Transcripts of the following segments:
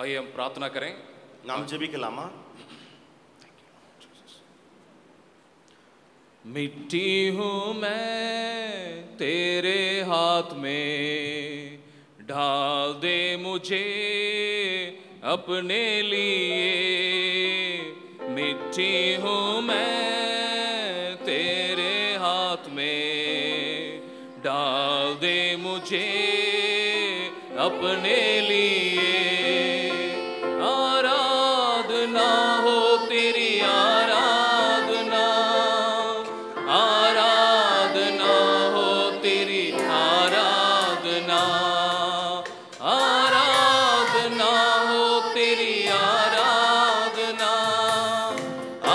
आइए हम प्रार्थना करें। நாம் ஜெபிக்கலாமா? मिट्टी हूँ मैं तेरे हाथ में, ढाल दे मुझे अपने लिए। मिट्टी हूँ मैं तेरे हाथ में, डाल दे मुझे अपने लिए। आराधना हो तेरी आराधना, आराधना हो तेरी आराधना, आराधना हो तेरी आराधना,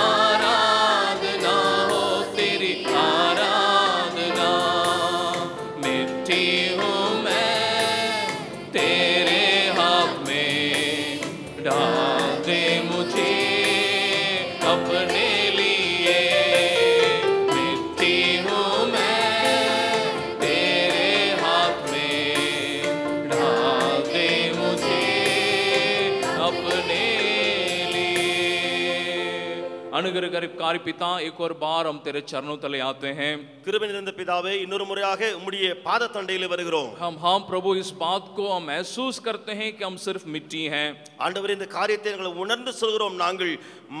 आराधना हो तेरी आराधना। मिट्टी हूँ मैं तेरे हाथ में, डाल दे मुझे अपने लिए। मिट्टी हूँ मैं तेरे हाथ में, डाल दे मुझे अपने लिए। अनुग्रहकारी पिता, एक और बार हम तेरे चरणों तले आते हैं। கிருபை நிறைந்த பிதாவே, இன்னொரு முறையாக உம்முடைய பாதத்தண்டையில் வருகிறோம். हम प्रभु इस बात को हम महसूस करते हैं कि हम सिर्फ मिट्टी हैं, ஆண்டவரே, இந்த காரியத்தை நாங்கள் உணர்ந்து சொல்கிறோம். நாங்கள்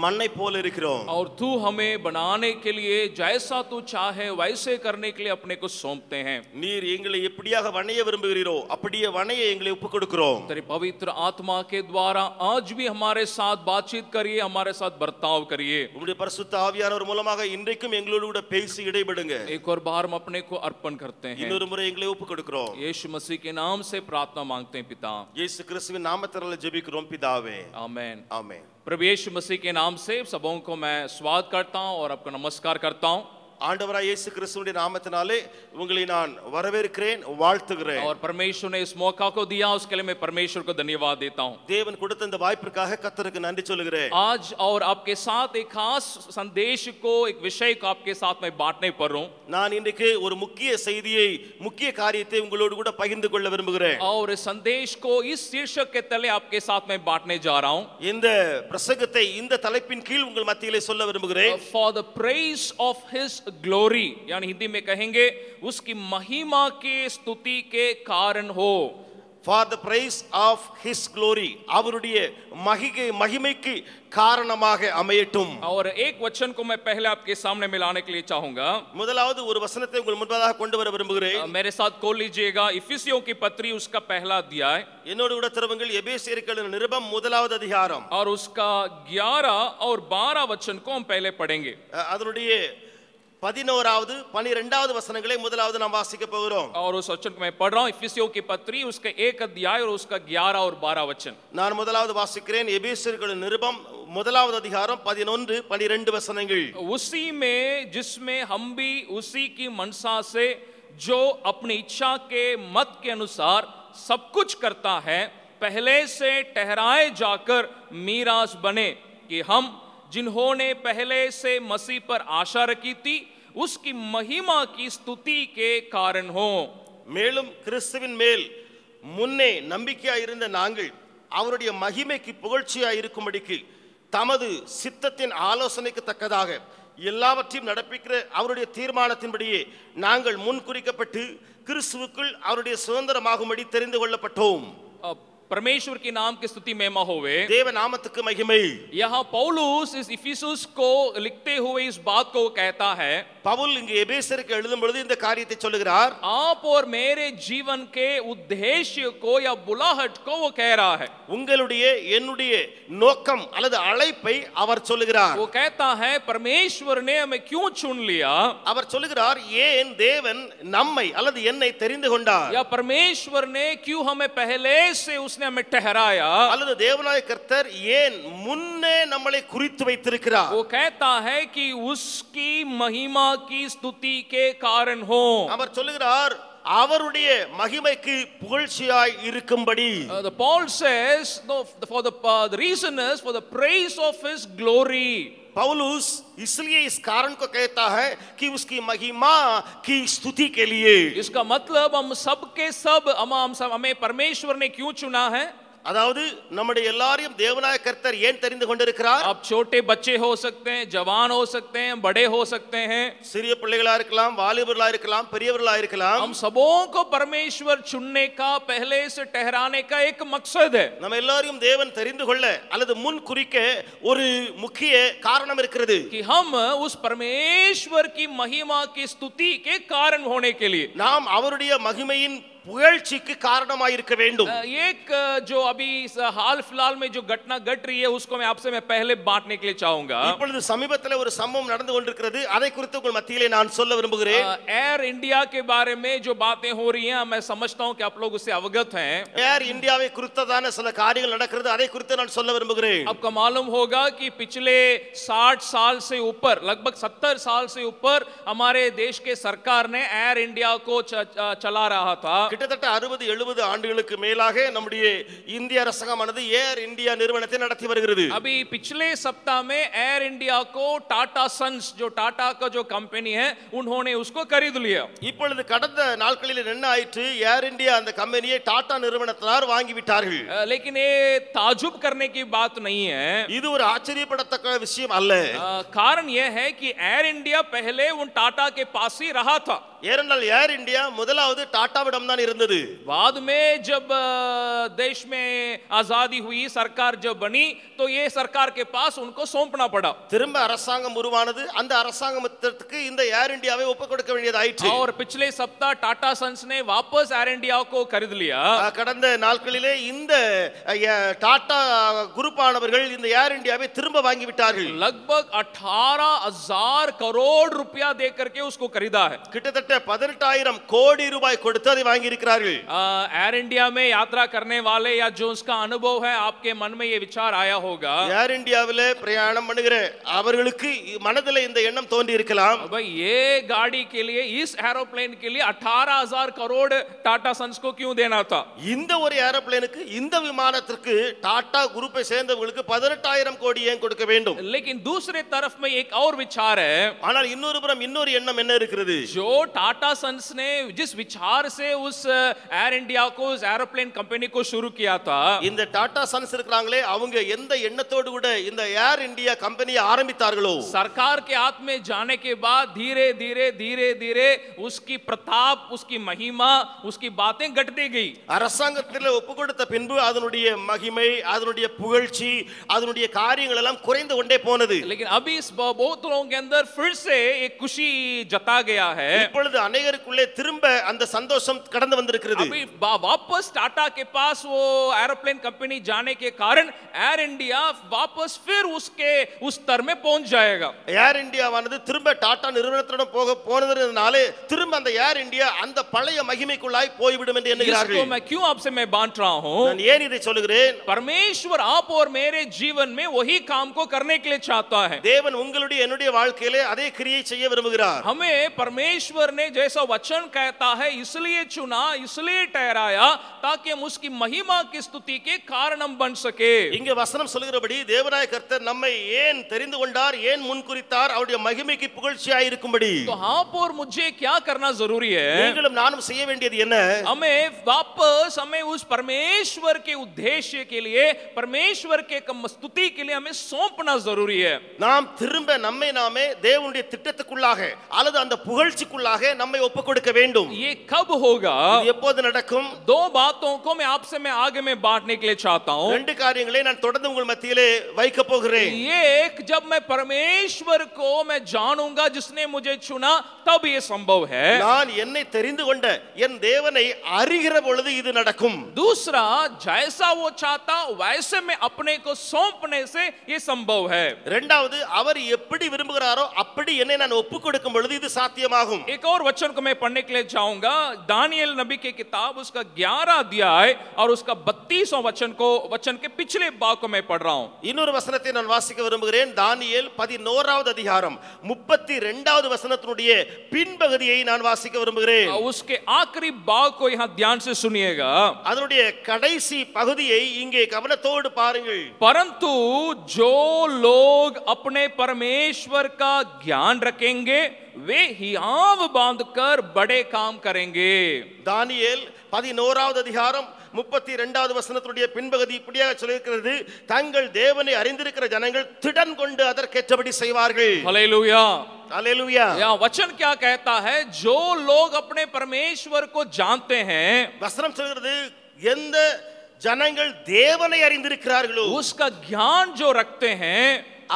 மண்ணை போல இருக்கிறோம். और तू हमें बनाने के लिए जैसा तू चाहे वैसे करने के लिए अपने को सौंपते हैं। நீர் எங்களை எப்படியாக வணைய விரும்புகிறீரோ அப்படியே வணைய எங்களை ஒப்புக் கொடுக்கிறோம். तेरे पवित्र आत्मा के द्वारा आज भी हमारे साथ बातचीत करिए, हमारे साथ बर्ताव करिए। உம்முடைய பரிசுத்த ஆவியானவர் மூலமாக இன்றைக்கும் எங்களோடு கூட பேசி இடைபடுங்க. एक और बार हम अपने को अर्पण करते हैं। இன்னொரு முறை எங்களை ஒப்புக் கொடுக்கிறோம். यीशु मसीह के नाम से प्रार्थना मांगते हैं पिता। இயேசு கிறிஸ்துவின் நாமத்தினால ஜெபிக்கிறோம் பிதாவே. आमेन। ஆமென். प्रभु यीशु मसीह के नाम से सबों को मैं स्वागत करता हूं और आपको नमस्कार करता हूं। ஆண்டவராய் இயேசு கிறிஸ்துவின் நாமத்தினாலே உங்களை நான் வரவேற்கிறேன், வாழ்த்துகிறேன். और परमेश्वर ने इस मौका को दिया, उसके लिए मैं परमेश्वर को धन्यवाद देता हूं। தேவன் கொடுத்த இந்த வாய்ப்பிற்காக கர்த்தருக்கு நன்றி சொல்கிறேன். आज और आपके साथ एक खास संदेश को, एक विषय को आपके साथ मैं बांटने पर हूं। நான் இன்றைக்கு ஒரு முக்கிய செய்தியை, முக்கிய காரியத்தை உங்களோடு கூட பகிர்ந்து கொள்ள விரும்புகிறேன். और इस संदेश को इस शीर्षक के तले आपके साथ मैं बांटने जा रहा हूं। இந்த பிரசங்கத்தை இந்த தலைப்பின் கீழ் உங்கள் மத்தியிலே சொல்ல விரும்புகிறேன். For the praise of his glory, यानी हिंदी में कहेंगे उसकी महिमा के स्तुति के कारण हो। For the praise of his glory, அவருடைய மகிமைக்கு காரணமாக அமையட்டும். और एक वचन को मैं पहले आपके सामने मिलाने के लिए चाहूंगा। முதலாவது ஒரு வசனத்தை உங்கள் முன்பாக கொண்டு வர விரும்புகிறேன். मेरे साथ खोल लीजिएगा इफिसियों की पत्री, उसका पहला अध्याय, என்னோடு கூட திரும்புங்கள். எபேசியருக்கு எழுதின நிருபம் முதலாவது அதிகாரம், और उसका 11 और 12 वचन को हम पहले पढ़ेंगे। அதனுடைய 11வது 12வது வசனங்களை முதலாவது நாம் வாசிக்க போகிறோம். और उस वचन को मैं पढ़ रहा हूं, इफिसियों की पत्री उसका 1 अध्याय और उसका 11 और 12 वचन। நான் முதலாவது வாசிக்கிறேன். எபேசியருக்கு எழுதின நிருபம் முதலாவது அதிகாரம் 11 12 वचनங்கள்। उसी में जिसमें हम भी उसी की मनसा से जो अपनी इच्छा के मत के अनुसार सब कुछ करता है, पहले से ठहराए जाकर मीरास बने, कि हम जिन्होंने पहले से मसीह पर आशा रखी थी उसकी महिमा की स्तुति के कारण हो। மேலும் கிறிஸ்துவின் மேல் முன்னே நம்பிக்கையாய் இருந்த நாங்கள் அவருடைய மகிமைக்கு புகழ்ச்சியாய் இருக்கும்படிக்கு தமது சித்தத்தின் ஆலோசனைக்கு தக்கதாக எல்லாவற்றையும் நடப்பிக்கிற அவருடைய தீர்மானத்தின்படியே நாங்கள் முன் குறிக்கப்பட்டு கிறிஸ்துவுக்குள் அவருடைய சுதந்திரமாகும்படி தெரிந்து கொள்ளப்பட்டோம். परमेश्वर के नाम की स्तुति महिमा होवे। தேவ நாமத்துக்கு மகிமை. यहाँ पौलुस इस इफिसुस को लिखते हुए इस बात को कहता है, பவுல் இங்கு எபேசியருக்கு எழுதும் பொழுது இந்த காரியத்தை சொல்லுகிறார். आप और मेरे जीवन के उद्देश्य को या बुलाहट को वो कह रहा है। உங்களுடைய என்னுடைய நோக்கம் அல்லது அழைப்பை அவர் சொல்லுகிறார். वो कहता है परमेश्वर ने हमें क्यों चुन लिया, அவர் சொல்லுகிறார் ஏன் தேவன் நம்மை அல்லது என்னை தெரிந்து கொண்டார், या परमेश्वर ने क्यों हमें पहले से उसने हमें ठहराया, அல்லது தேவனாய கர்த்தர் ஏன் முன்னே நம்மளை குறித்து வைத்திருக்கிறார். वो कहता है कि उसकी महिमा की स्तुति के कारण हो। அவர் சொல்லுகிறார் அவருடைய மகிமைக்கு புகழ்ச்சியாய் இருக்கும்படி. The Paul says for the reason is for the praise of his glory. पौलुस इसलिए इस कारण को कहता है कि उसकी महिमा की स्तुति के लिए. इसका मतलब हम सब के सब हमें परमेश्वर ने क्यों चुना है, அதாவது நம்முடைய எல்லாரையும் தேவனாய கர்த்தர் ஏன் தெரிந்து கொண்டிருக்கிறார்? आप छोटे बच्चे हो सकते हैं, जवान हो सकते हैं, बड़े हो सकते हैं, சிறிய பிள்ளைகளா இருக்கலாம், வாலிபர்களா இருக்கலாம், பெரியவர்களா இருக்கலாம். हम सबों को परमेश्वर चुनने का, पहले से ठहराने का एक मकसद है. நம்ம எல்லாரையும் தேவன் தெரிந்து கொள்ள அல்லது முன் குறிக்க ஒரு முக்கிய காரணம் இருக்கிறது. कि हम उस परमेश्वर की महिमा की स्तुति के कारण होने के लिए, நாம் அவருடைய மகிமையின் புகழ்ச்சிக்கு காரணமாய் இருக்க வேண்டும். एक जो अभी हाल फिलहाल में जो घटना घट रही है उसको मैं पहले बांटने के लिए चाहूंगा. இப்பொழுது சமீபத்தில் ஒரு சம்பவம் நடந்து கொண்டிருக்கிறது. அதை குறித்து உங்கள் மத்தியிலே நான் சொல்ல விரும்புகிறேன். एयर इंडिया के बारे में जो बातें हो रही हैं, मैं समझता हूं कि आप लोग उससे अवगत हैं. ஏர் இந்தியாவை குறித்ததான சில காரியங்கள் நடக்கிறது. அதை குறித்து நான் சொல்ல விரும்புகிறேன். आपको मालूम होगा कि पिछले 60 साल से ऊपर, लगभग 70 साल से ऊपर हमारे देश के सरकार ने एयर इंडिया को चला रहा था. கிட்டத்தட்ட 60-70 ஆண்டுகளுக்கு மேலாக நம்முடைய இந்திய அரசாங்கமானது ஏர் இந்தியா நிறுவனத்தை நடத்தி வருகிறது. अभी पिछले सप्ताह में एयर इंडिया को टाटा सन्स, जो टाटा का जो कंपनी है, उन्होंने उसको खरीद लिया. இப்பொழுது கடந்த நாட்களில் என்ன ஆயிற்று? ஏர் இந்தியா அந்த கம்பெனியை டாடா நிறுவனத்தார் வாங்கி விட்டார்கள். लेकिन ये ताजुब करने की बात नहीं है. இது ஒரு ஆச்சரியப்படத்தக்க விஷயம் அல்ல. कारण यह है कि एयर इंडिया पहले उन टाटा के पास ही रहा था. ஏனென்றால் ஏர் இந்தியா முதலாவது டாடாவிடம் தான் இருந்தது. बाद में जब देश में आजादी हुई, सरकार जब बनी, तो ये सरकार के पास उनको सौंपना पड़ा. திரும்ப அரசாங்கம் உருவானது. அந்த அரசாங்கத்துக்கு இந்த ஏர் இந்தியாவை ஒப்புக் கொடுக்க வேண்டியதாயிற்று. और पिछले सप्ताह टाटा सन्स ने वापस एयर इंडिया को खरीद लिया. கடந்த நாட்களிலே இந்த டாடா குரூப் ஆனவர்கள் இந்த ஏர் இந்தியாவை திரும்ப வாங்கி விட்டார்கள். लगभग 18,000 करोड़ रुपया देकर के उसको खरीदा है. கிட்டத்தட்ட 18,000 கோடி ரூபாய் கொடுத்து அதை வாங்கி இருக்கிறார்கள். एयर इंडिया में यात्रा करने वाले या जो उसका अनुभव है, आपके मन में ये विचार आया होगा. ஏர் இந்தியாவிலே பிரயாணம் பண்ணுகிற அவர்களுக்கு மனதிலே இந்த எண்ணம் தோன்றி இருக்கலாம். भाई ये गाड़ी के लिए, इस एरोप्लेन के लिए 18,000 करोड़ टाटा सन्स को क्यों देना था? இந்த ஒரு ஏரோப்ளேனுக்கு, இந்த விமானத்திற்கு டாடா குரூப்பை சேர்ந்தவர்களுக்கு 18,000 கோடி ஏன் கொடுக்க வேண்டும்? लेकिन दूसरे तरफ में एक और विचार है. ஆனால் இன்னொரு புறம் இன்னொரு எண்ணம் என்ன இருக்கிறது? जो टाटा सन्स ने जिस विचार से उस एयर इंडिया को, उस एरोप्लेन कंपनी को शुरू किया था, இந்த டாடா சன்ஸ் இருக்காங்களே, அவங்க எந்த எண்ணத்தோடு கூட இந்த ஏர் இந்தியா கம்பெனியை ஆரம்பித்தார்களோ, सरकार के हाथ में जाने के बाद धीरे धीरे धीरे धीरे उसकी प्रताप, उसकी महिमा, उसकी बातें घटती गई. அரசாங்கத்தில் ஒப்பு கொடுத்த பின்பு அதனுடைய மகிமை, அதனுடைய புகழ்ச்சி, அதனுடைய காரியங்கள் எல்லாம் குறைந்து கொண்டே போனது. लेकिन अभी इस बहुत लोगों के अंदर फिर से एक खुशी जता गया है. இப்பொழுது अनेகருக்குள்ளே திரும்ப அந்த சந்தோஷம் கடந்து வந்திருக்கிறது. अभी वापस टाटा के पास वो एरोप्लेन कंपनी जाने के कारण एयर इंडिया वापस फिर उसके उस स्तर में पहुंच जाएगा. ஏர் இந்தியாவானது திரும்ப டாடா நிறுவனத்துடன் போனதுனாலே திரும்ப அந்த ஏர் இந்தியா அந்த பழைய மகிமைக்குள்ளாய் போய்விடும் என்று எண்ணுகிறார்கள். इसको मैं क्यों आपसे मैं बांट रहा हूं? நான் ஏன் இதை சொல்கிறேன்? परमेश्वर आप और मेरे जीवन में वही काम को करने के लिए चाहता है. தேவன் உங்களுடைய என்னுடைய வாழ்க்கையிலே அதே கிரியை செய்ய விரும்புகிறார். हमें परमेश्वर ने जैसा वचन कहता है इसलिए चुना, इसलिए ठहराया ताकि हम उसकी महिमा की स्तुति के कारण हम बन सके. இங்க வசனம் சொல்கிறபடி தேவனாய கர்த்தர் நம்மை ஏன் தெரிந்து கொண்டார், ஏன் முன்குறித்தார்? அவருடைய மகிமைக்கு புகழ்ச்சியாய் இருக்கும்படி. तो आप और मुझे क्या करना जरूरी है? நீங்களும் நானும் செய்ய வேண்டியது என்ன? हमें उस परमेश्वर के उद्देश्य के लिए, परमेश्वर के स्तुति के लिए हमें सौंपना जरूरी है. நாம் திரும்ப நம்மை நாமே தேவனுடைய திட்டத்துக்குள்ளாக அல்லது அந்த புகழ்ச்சிக்குள்ளாக நம்மை ஒப்புக் கொடுக்க வேண்டும். ये कब होगा? இது எப்போது நடக்கும்? दो बातों को मैं आपसे आगे में बांटने के लिए चाहता हूं. ரெண்டு காரியங்களை நான் தொடர்ந்து உங்கள் மத்தியிலே வைக்க போகிறேன். एक, जब मैं परमेश्वर को मैं जानूंगा जिसने मुझे चुना, तब ये संभव है. நான் என்னை தெரிந்து கொண்ட என் தேவனை அறிகிற பொழுது இது நடக்கும். दूसरा, जैसा वो चाहता वैसे मैं अपने को सौंपने से ये संभव है. இரண்டாவது, அவர் எப்படி விரும்புகிறாரோ அப்படி என்னை நான் ஒப்புக் கொடுக்கும் பொழுது இது சாத்தியமாகும். एक और वचन को मैं पढ़ने के लिए चाहूंगा. दानियेल नबी की किताब, उसका 11 अध्याय और उसका 32वां वचन के पिछले भाग को मैं पढ़ रहा हूं. இன்னொரு வசனத்தை நான் வாசிக்க விரும்புகிறேன். தானியேல் 11வது அதிகாரம் 32வது வசனத்தினுடைய பின்பகுதியை நான் வாசிக்க விரும்புகிறேன். उसके आखिरी भाग को यहां ध्यान से सुनिएगा. அதனுடைய கடைசி பகுதியை இங்கே கவனத்தோடு பாருங்கள். परंतु जो लोग अपने परमेश्वर का ज्ञान रखेंगे वे हियाव बांधकर बड़े काम करेंगे. தானியேல் 11வது அதிகாரம் 32வது வசனத்துடைய பின்பகுதி இப்படியாக சொல்லியிருக்கிறது, தங்கள் தேவனை அறிந்திருக்கிற ஜனங்கள் திடன் கொண்டு அதற்கேற்றபடி செய்வார்கள். हालेलुया। हालेलुया। यहाँ वचन क्या कहता है? जो लोग अपने परमेश्वर को जानते हैं, வசனம் சொல்கிறது, எந்த ஜனங்கள் தேவனை அறிந்திருக்கிறார்களோ, उसका ज्ञान जो रखते हैं,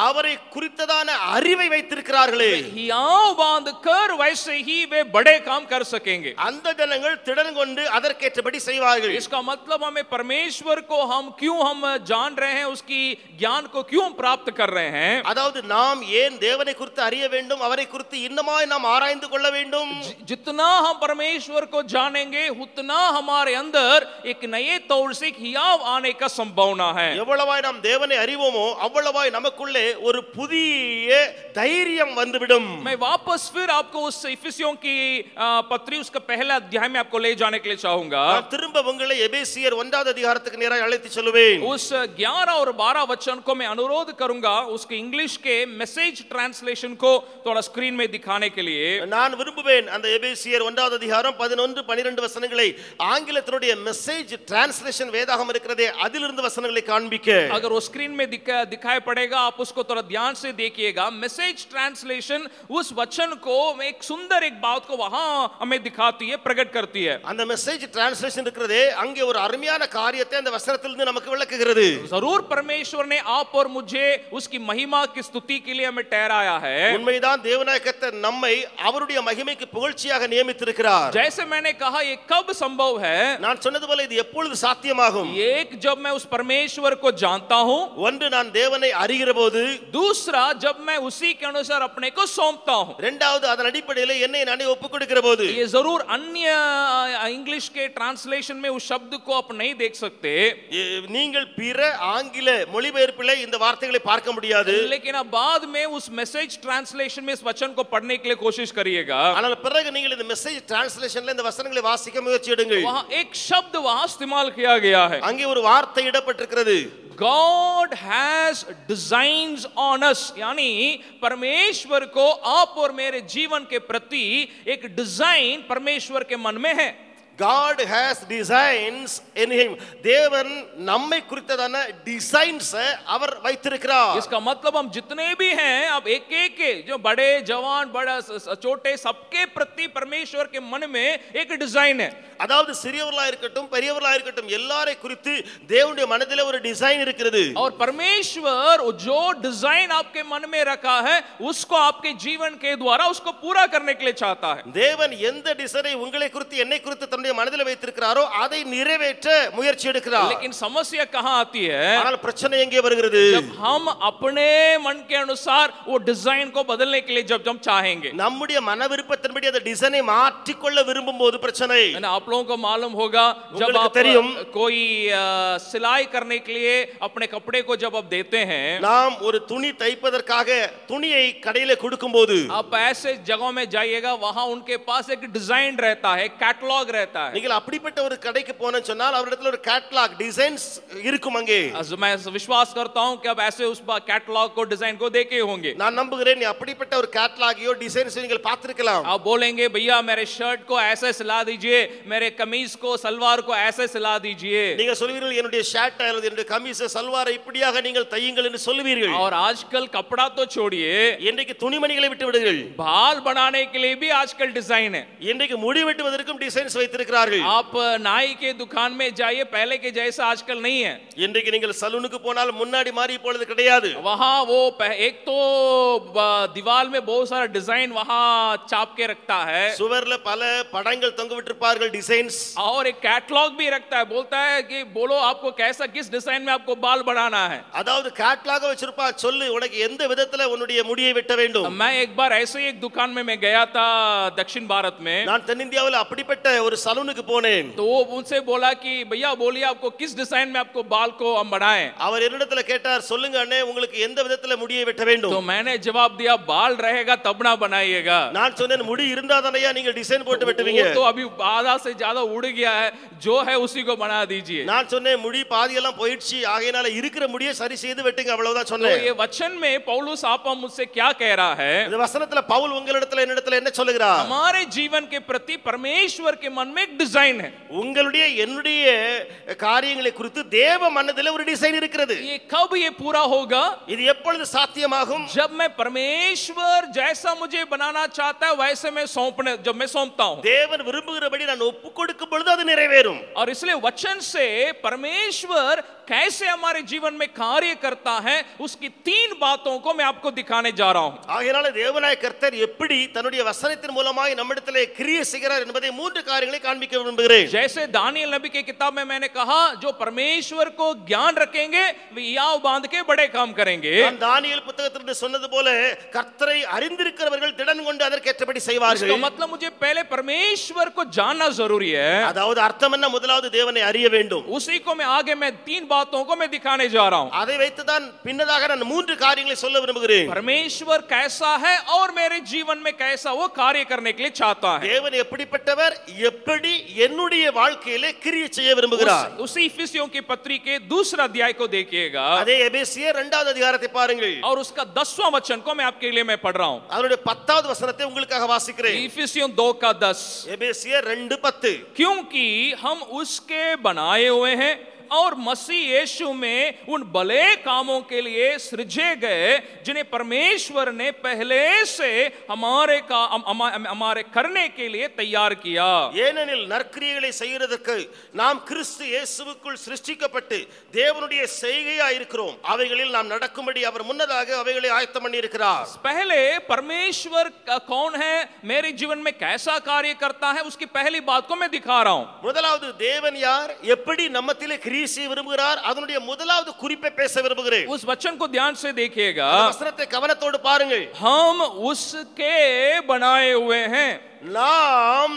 அவரை குறித்ததான அறிவை வைத்திருக்கிறார்களே, हियाव बांधकर वैसे ही वे बड़े काम कर सकेंगे। அந்த ஜனங்கள் திடன் கொண்டு அதற்கேற்றபடி செய்வார்கள். इसका मतलब हमें परमेश्वर को हम जान रहे हैं, उसकी ज्ञान को क्यों प्राप्त कर रहे हैं? அதாவது நாம் ஏன் தேவனை குறித்து அறிய வேண்டும், அவரை குறித்து இன்னமாய் நாம் ஆராய்ந்து கொள்ள வேண்டும். जितना हम परमेश्वर को जानेंगे उतना हमारे अंदर एक नए तौर से हियाव आने का संभावना है। எவ்வளவாய் நாம் தேவனை அறிவோமோ அவ்வளவாய் நமக்குள்ளே ஒரு புதிய தைரியம் வந்துவிடும். मैं वापस फिर आपको उस इफिसियों की पत्री उसका पहला अध्याय में आपको ले जाने के लिए चाहूंगा। நான் திரும்ப உங்களை எபேசியர் 1வது அதிகாரத்துக்கு நேராக அழைத்து செல்வேன். उस 11 और 12 वचन को मैं अनुरोध करूंगा उसके इंग्लिश के मैसेज ट्रांसलेशन को थोड़ा स्क्रीन में दिखाने के लिए। நான் விரும்புவேன் அந்த எபேசியர் 1வது அதிகாரம் 11 12 வசனங்களை ஆங்கிலத்தினுடைய மெசேஜ் டிரான்ஸ்லேஷன் வேதாகம் இருக்கிறதே அதிலிருந்து வசனங்களை காண்பிக்க. अगर वो स्क्रीन में दिखाई पड़ेगा आप उसको थोड़ा ध्यान से देखिएगा। मैसेज ट्रांसलेशन उस वचन को एक सुंदर एक बात को वहां हमें दिखाती है, प्रकट करती है। அந்த மெசேஜ் டிரான்ஸ்லேஷன் இருக்கிறதே அங்கே ஒரு அருமையான காரியத்தை அந்த வசனத்திலிருந்து நமக்கு விளக்குகிறது. जरूर परमेश्वर ने आप और मुझे उसकी महिमा की स्तुति के लिए हमें ठहराया है। உண்மைதான், தேவனாய கர்த்தர் நம்மை அவருடைய மகிமைக்கு புகழ்ச்சியாக நியமித்திருக்கிறார். जैसे मैंने कहा ये कब संभव है? நான் சொன்னது போல இது எப்பொழுது சாத்தியமாகும்? एक जब मैं उस परमेश्वर को जानता हूं, ஒன்று நான் தேவனை அறிகிற போது, दूसरा जब मैं उसी के अनुसार अपने को सौंपता हूं, இரண்டாவது அதன் அடிப்படையில் என்னை நானே ஒப்புக் கொடுக்கிற போது। ये जरूर अन्य इंग्लिश के ट्रांसलेशन में उस शब्द को आप नहीं देख सकते, நீங்கள் பிற ஆங்கில மொழிபெயர்ப்பிலே இந்த வார்த்தைகளை பார்க்க முடியாது, लेकिन अब बाद में उस मैसेज ट्रांसलेशन में इस वचन को पढ़ने के लिए कोशिश करिएगा। ஆனால் பிறகு நீங்கள் இந்த மெசேஜ் டிரான்ஸ்லேஷன்ல இந்த வசனங்களை வாசிக்க முயற்சி எடுங்கள். वहां एक शब्द वहां इस्तेमाल किया गया है, அங்கே ஒரு வார்த்தை இடப்பட்டிருக்கிறது, God has designs on us, यानी परमेश्वर को आप और मेरे जीवन के प्रति एक डिजाइन परमेश्वर के मन में है। God has designs in him. தேவன் நம்மை குறித்ததான டிசைன்ஸ் அவர் வைத்திருக்கிறார். इसका मतलब हम जितने भी हैं, अब एक एक के जो बड़े जवान बड़ा छोटे सबके प्रति परमेश्वर के मन में एक डिजाइन है। அதாவது சிறியவர்களா இருக்கட்டும் பெரியவர்களா இருக்கட்டும் எல்லாரை குறித்து தேவனுடைய மனதிலே ஒரு டிசைன் இருக்கிறது. और परमेश्वर जो डिजाइन आपके मन में रखा है उसको आपके जीवन के द्वारा उसको पूरा करने के लिए चाहता है। தேவன் எந்த டிசைனை உங்களை குறித்து என்னை குறித்து தன்னுடைய மனதிலே வைத்திருக்கிறாரோ அதை நிறைவேற்ற முயற்சி எடுக்கிறார். लेकिन समस्या कहां आती है? ஆனால் பிரச்சனை எங்கே வருகிறது? जब हम अपने मन के अनुसार वो डिजाइन को बदलने के लिए जब हम चाहेंगे, நம்முடைய மன விருப்பத்தின்படி அந்த டிசைனை மாற்றிக் கொள்ள விரும்பும்போது பிரச்சனை। आप लोगों को मालूम होगा जब आप कोई सिलाई करने के लिए अपने कपड़े को जब आप देते हैं, நாம் ஒரு துணி தைப்பதற்காக துணியை கடையிலே கொடுக்கும்போது आप ऐसे जगहों में जाइएगा वहां उनके पास एक डिजाइन रहता है, कैटलॉग रहता है। நீங்கள் அப்படிப்பட்ட ஒரு கடைக்கு போனேன்னு சொன்னால் அவரிடத்துல ஒரு கேட்டலாக் டிசைன்ஸ் இருக்கும் அங்கே। मैं विश्वास करता हूं कि आप ऐसे उस कैटलॉग को डिजाइन को देखे होंगे। நான் நம்புகிறேன் நீ அப்படிப்பட்ட ஒரு கேட்டலாகையோ டிசைன்ஸ் நீங்கள் பார்த்திருக்கலாம்। आप बोलेंगे भैया मेरे शर्ट को ऐसे सिला दीजिए, मेरे कमीज को सलवार को ऐसे सिला दीजिए। நீங்கள் சொல்வீர்கள் என்னுடைய ஷர்ட் அல்லது என்னுடைய கமீஸ் சல்வாரை இப்படியாக நீங்கள் தையுங்கள் என்று சொல்வீர்கள்। और आजकल कपड़ा तो छोड़िए, இன்றைக்கு துணிமணிகளை விட்டு விடுங்கள், बाल बनाने के लिए भी आजकल डिजाइन है। இன்றைக்கு முடி வெட்டுவதற்கும் டிசைன்ஸ் வைத்திருக்கிறார்கள்। आप नाई के दुकान में जाइए, पहले के जैसा आजकल नहीं है। இன்றைக்கு நீங்கள் சலூனுக்கு போனால் முன்னாடி மாதிரி இப்பொழுது கிடையாது। वहां वो एक तो दीवार में बहुत सारा डिजाइन वहां छाप के रखता है, சுவர்ல பல படங்கள் தொங்க விட்டிருப்பார்கள் டிசைன்ஸ், और एक कैटलॉग भी रखता है, बोलता है कि बोलो आपको कैसा किस डिजाइन में आपको बाल बढ़ाना है। அதாவது கேட்டலாக வச்சிருப்பா, சொல்லு உனக்கு எந்த விதத்துல உன்னுடைய முடியை வெட்ட வேண்டும்। मैं एक बार ऐसे ही एक दुकान में मैं गया था दक्षिण भारत में, நான் தென்னிந்தியாவில் அப்படிப்பட்ட ஒரு சலூனுக்கு போனேன்। तो वो उनसे बोला कि भैया बोलिए आपको किस डिजाइन में आपको बाल को हम बढ़ाएं। அவர் என்னிடத்துல கேட்டார், சொல்லுங்க அண்ணே உங்களுக்கு எந்த விதத்துல முடியை வெட்ட வேண்டும்। तो मैंने जवाब दिया बाल रहेगा तब ना बनाइएगा। நான் சொன்னேன் முடி இருந்தாதானயா நீங்க டிசைன் போட்டு வெட்டுவீங்க। वो तो अभी आधा से ज्यादा उड़ गया है, जो है उसी को बना दीजिए। நான் சொன்னேன் முடி பாதி எல்லாம் போயிடுச்சு, ஆகையால இருக்கிற முடியை சரி செய்து வெட்டுங்க, அவ்வளவுதான் तो சொன்னேன்। ये वचन में पौलुस आप मुझसे क्या कह रहा है? இந்த வசனத்துல பவுல் உங்களிடத்துல என்னிடத்துல என்ன சொல்லுகிறார்? हमारे जीवन के प्रति परमेश्वर के मन में में एक डिजाइन है। உங்களுடைய என்னுடைய காரியங்களை குறித்து தேவ மனதிலே ஒரு டிசைன் இருக்கிறது. ये कब ये पूरा होगा? இது எப்பொழுது சாத்தியமாகும்? जब मैं परमेश्वर जैसा मुझे बनाना चाहता है वैसे मैं जब मैं सौंपता हूं। தேவன் விரும்புகிறபடி நான் ஒப்பு கொடுக்கும் பொழுது அது நிறைவேறும். और इसलिए वचन से परमेश्वर कैसे हमारे जीवन में कार्य करता है उसकी 3 बातों को मैं आपको दिखाने जा रहा हूं। ஆகையால தேவனாய கர்த்தர் எப்படி தன்னுடைய வசனத்தின் மூலமாய் நம்மிடத்திலே கிரியை செய்கிறார் என்பதை 3 காரியங்களை காண்பிக்க விரும்புகிறேன். जैसे दानियल नबी की किताब में मैंने कहा जो परमेश्वर को ज्ञान रखेंगे वे याव बांध के बड़े काम करेंगे। நான் தானியேல் புத்தகத்திலிருந்து சொன்னது போல கர்த்தரை அறிந்திருக்கிறவர்கள் திடன் கொண்டு அதற்கேற்றபடி செய்வார்கள். इसका मतलब मुझे पहले परमेश्वर को जानना जरूरी है। அதாவது அர்த்தம் என்ன? முதலாவது தேவனை அறிய வேண்டும். उसी को मैं आगे मैं 3 बातों को मैं दिखाने जा रहा हूं। அதை வைத்து தான் பின்னதாக நான் 3 காரியங்களை சொல்ல விரும்புகிறேன். परमेश्वर कैसा है और मेरे जीवन में कैसा वो कार्य करने के लिए चाहता है। தேவன் எப்படிப்பட்டவர், எப்படி என்னுடைய வாழ்க்கையிலே கிரியை செய்ய விரும்புகிறார். उसी इफिसियों की पत्री के 2 अध्याय को देखिएगा। அதே எபேசியர் 2வது அதிகாரத்தை பாருங்கள். और उसका 10वां वचन को मैं आपके लिए मैं पढ़ रहा हूं। அதனுடைய 10வது வசனத்தை उங்களுக்காக வாசிக்கிறேன். इफिसियों 2:10 எபேசியர் 2:10 क्योंकि हम उसके बनाए हुए हैं और मसीह यीशु में उन भले कामों के लिए सृजे गए जिन्हें परमेश्वर ने पहले से हमारे करने के लिए तैयार किया। ஏனெனில் நற்கிரியைகளை செய்கிறதற்கு நாம் கிறிஸ்து இயேசுவுக்குள் சிருஷ்டிக்கப்பட்டு தேவனுடைய செய்கையாய் இருக்கிறோம். அவைகளில் நாம் நடக்கும்படி அவர் முன்னதாக அவைகளை ஆயத்தம் பண்ணி இருக்கிறார். पहले परमेश्वर कौन है, मेरे जीवन में कैसा कार्य करता है, उसकी पहली बात को मैं दिखा रहा हूं। முதலாவது தேவன் யார், எப்படி நம்மத்திலே கிரியை செய்ய விரும்புகிறார், அதனுடைய முதலாவது குறிப்பை பேச விரும்புகிறேன். उस वचन को ध्यान से देखिएगा। வசனத்தை கவனத்தோடு பாருங்கள். हम उसके बनाए हुए हैं। நாம்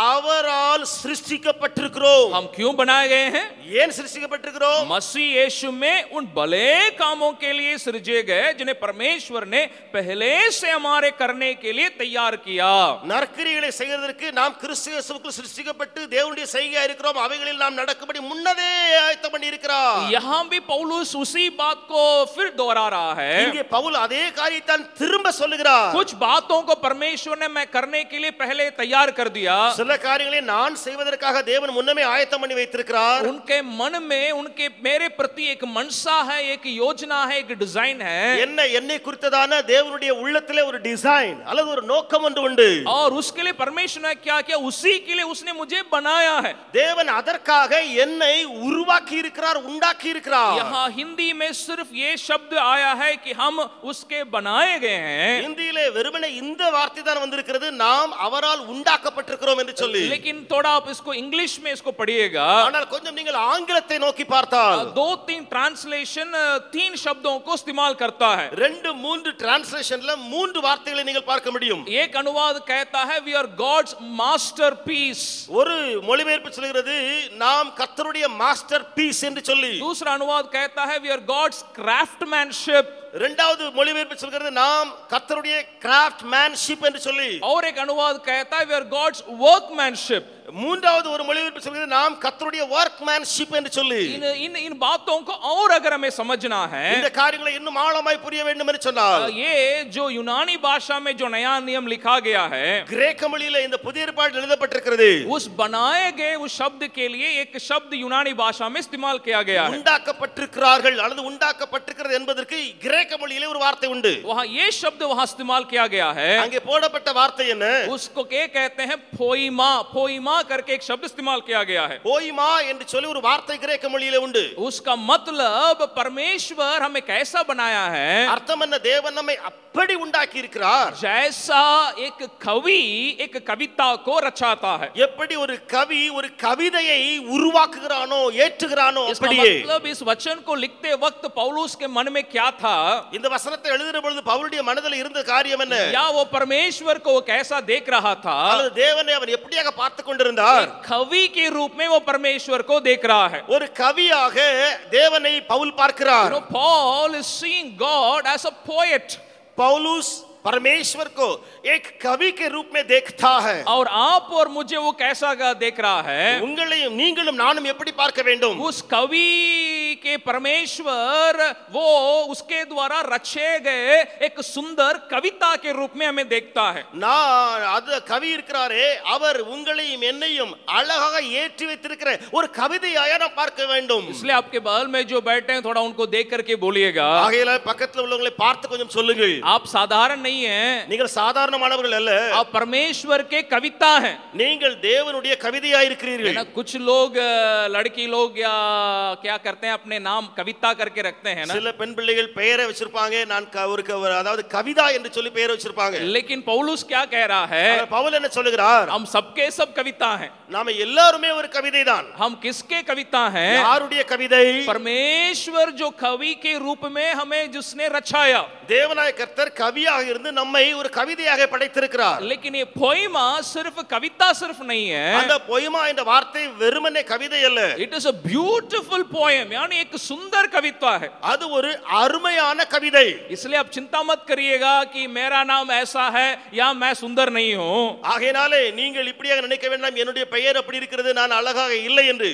அவரால் சிருஷ்டிக்கப்பட்டிருக்கிறோம். हम क्यों बनाए गए हैं? ஏன் சிருஷ்டிக்கப்பட்டிருக்கிறோம்? मसीह यीशु में उन भले कामों के लिए सृजे गए जिन्हें परमेश्वर ने पहले से हमारे करने के लिए तैयार किया। நற்கிரியைகளை செய்வதற்கு நாம் கிறிஸ்து இயேசுவுக்குள் சிருஷ்டிக்கப்பட்டு தேவனுடைய செய்கையாய் இருக்கிறோம். அவைகளில் நாம் நடக்கும்படி முன்னதே ஆயத்தம் பண்ணி இருக்கிறார். यहाँ भी पौलुस उसी बात को फिर दोहरा रहा है। இங்கே பவுல் அதே காரியத்தை திரும்ப சொல்லுகிறார். कुछ बातों को परमेश्वर ने मैं करने के लिए पहले तैयार कर दिया। சில காரியங்களை நான் செய்வதற்காக தேவன் முன்னமே ஆயத்தம் பண்ணி வைத்திருக்கிறார். उनके मन में उनके मेरे प्रति एक मनसा है, एक योजना है, एक डिजाइन है। என்னை குறித்ததான தேவனுடைய உள்ளத்திலே ஒரு டிசைன் அல்லது ஒரு நோக்கம் ஒன்று உண்டு. और उसके लिए परमेश्वर ने क्या किया, उसी के लिए उसने मुझे बनाया है। தேவன் அதற்காக என்னை உருவாக்கி இருக்கிறார், உண்டாக்கி இருக்கிறார். यहाँ हिंदी में सिर्फ ये शब्द आया है कि हम उसके बनाए गए हैं। हिंदीले வெறுமனே இந்த வார்த்தை தான் வந்திருக்கிறது, நாம் அவரால் உண்டாக்கப்பட்டிருக்கிறோம் என்று சொல்லி. लेकिन थोड़ा आप इसको इंग्लिश में इसको पढ़िएगा। ஆனால் கொஞ்சம் நீங்கள் ஆங்கிலத்தை நோக்கி பார்த்தால் 2-3 ट्रांसलेशन 3 शब्दों को इस्तेमाल करता है। 2-3 ट्रांसलेशनல 3 வார்த்தைகளை நீங்கள் பார்க்க முடியும். एक अनुवाद कहता है we are God's masterpiece। ஒரு மொழிபெயர்ப்பு சொல்கிறது நாம் கர்த்தருடைய மாஸ்டர் பீஸ் என்று சொல்லி. दूसरा अनुवाद कहता है we are God's craftsmanship। இரண்டாவது மொழிபெயர்ப்பு சொல்கிறது நாம் கர்த்தருடைய கிராஃப்ட்மேன்ஷிப் என்று சொல்லி. और एक अनुवाद कहता है we are God's workmanship। மூன்றாவது ஒரு மொழிபெயர்ப்பு சொல்கிறது நாம் கர்த்தருடைய வொர்க்மேன்ஷிப் என்று சொல்லி. इन बातों को और अगर हमें समझना है, இந்த காரியங்களை இன்னும் ஆழமாய் புரிய வேண்டும் என்று சொன்னால், ये जो यूनानी भाषा में जो नया नियम लिखा गया है, கிரேக்க மொழியில இந்த புதிய ஏற்பாட்டில் எழுதப்பட்டிருக்கிறது, उस बनाए गए उस शब्द के लिए एक शब्द यूनानी भाषा में इस्तेमाल किया गया है। உண்டாக்கப்பட்டிருக்கிறார்கள் அல்லது உண்டாக்கப்பட்டிருக்கிறது என்பதற்கு கிரேக்க மொழியிலே ஒரு வார்த்தை உண்டு. वहां ये शब्द वहां इस्तेमाल किया गया है। அங்கே போடப்பட்ட வார்த்தை என்ன? उसको क्या कहते हैं? पोइमा। पोइमा करके एक शब्द इस्तेमाल किया गया है। போய்மா என்று சொல்லி ஒரு வார்த்தை கிரேக்க மொழியிலே உண்டு. उसका मतलब परमेश्वर हमें कैसा बनाया है, அர்த்தம் என்ன? தேவன் நம்மை அப்படி உண்டாக்கி இருக்கிறார், जैसा एक कवि एक कविता को रचाता है। எப்படி ஒரு கவி ஒரு கவிதையை உருவாக்குகிறானோ ஏற்றுகிறானோ इसका அப்படியே. मतलब इस वचन को लिखते वक्त पौलुस के मन में क्या था? இந்த வசனத்தை எழுதுற பொழுது பவுலுடைய மனதில் இருந்த காரியம் என்ன? या वो परमेश्वर को वो कैसा देख रहा था? அல்லது தேவனை அவன் எப்படியாக பார்த்து கொண்டிருந்தார்? कवि के रूप में वो परमेश्वर को देख रहा है। ஒரு கவியாக தேவனை பவுல் பார்க்கிறார். Paul is seeing God as a poet। பவுலுஸ் परमेश्वर को एक कवि के रूप में देखता है और आप और मुझे वो कैसा देख रहा है, உங்களையும் நீங்களும் நானும் எப்படி பார்க்க வேண்டும்? उस कवि के परमेश्वर वो उसके द्वारा रचे गए एक सुंदर कविता के रूप में हमें देखता है। நான் அது கவி இருக்கிறாரே அவர் உங்களையும் என்னையும் அழகாக ஏற்றி வைத்திருக்கிற ஒரு கவிதையாய் நாம் பார்க்க வேண்டும்। इसलिए आपके बगल में जो बैठे हैं थोड़ा उनको देख करके बोलिएगा, ஆகையால பக்கத்துல உள்ளவங்களை பார்த்து கொஞ்சம் சொல்லுங்கள், आप साधारण नहीं हैं, நீங்கள் சாதாரணமானவர்கள் அல்ல, आप परमेश्वर के कविता हैं। நீங்கள் தேவனுடைய கவிதையாய் இருக்கிறீர்கள்। ना कुछ लोग लड़की लोग या क्या करते हैं अपने नाम कविता करके रखते हैं ना, சில பெண் பிள்ளைகள் பெயரை வச்சிருப்பாங்க, நான் அதாவது கவிதா என்று சொல்லி பெயரை வச்சிருப்பாங்க। लेकिन पौलुस क्या कह रहा है, பவுல் என்ன சொல்லுகிறார்? हम सबके सब कविता हैं। நாம எல்லாருமே ஒரு கவிதை தான்। हम किसके कविता हैं? யாருடைய கவிதை? परमेश्वर जो कवि के रूप में हमें जिसने रचाया, தேவனாய கர்த்தர் கவியாக இருந்து நம்மை ஒரு கவிதையாக படைத்திருக்கிறார்। लेकिन ये पोइमा सिर्फ कविता सिर्फ नहीं है, அந்த पोइमा என்ற வார்த்தை வெறுமனே கவிதை அல்ல, it is a beautiful poem, यानी एक सुंदर कविता है। அது ஒரு அருமையான கவிதை। इसलिए आप चिंता मत करिएगा कि मेरा नाम ऐसा है या मैं सुंदर नहीं हूं। ஆகையாலே நீங்கள் இப்படியாக நினைக்க வேண்டாம் என்னுடைய பெயர் அப்படி இருக்கிறது நான் அழகாக இல்லை என்று।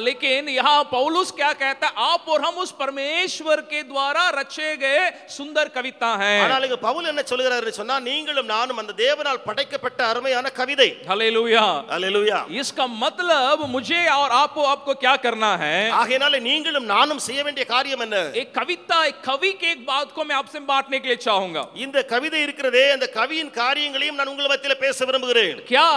लेकिन यहाँ पौलुस क्या कहता है, आप और हम उस परमेश्वर के द्वारा रचे गए सुंदर कविता हैं। ஆனால் இங்க பவுல் என்ன சொல்கிறார் சொன்னா நீங்களும் நானும் அந்த தேவனால் படைக்கப்பட்ட அருமையான கவிதை। Hallelujah, hallelujah. इसका मतलब मुझे और आपको क्या करना है? ஆகையாலே நீங்களும் நானும் செய்ய வேண்டிய காரியம் என்ன? एक कविता, एक कवि के एक बात को मैं आपसे बांटने के लिए चाहूंगा। இந்த கவிதை இருக்கிறதே அந்த கவியின் காரியங்களையும் நான் உங்கள் மத்தியில் பேச விரும்புகிறேன்। क्या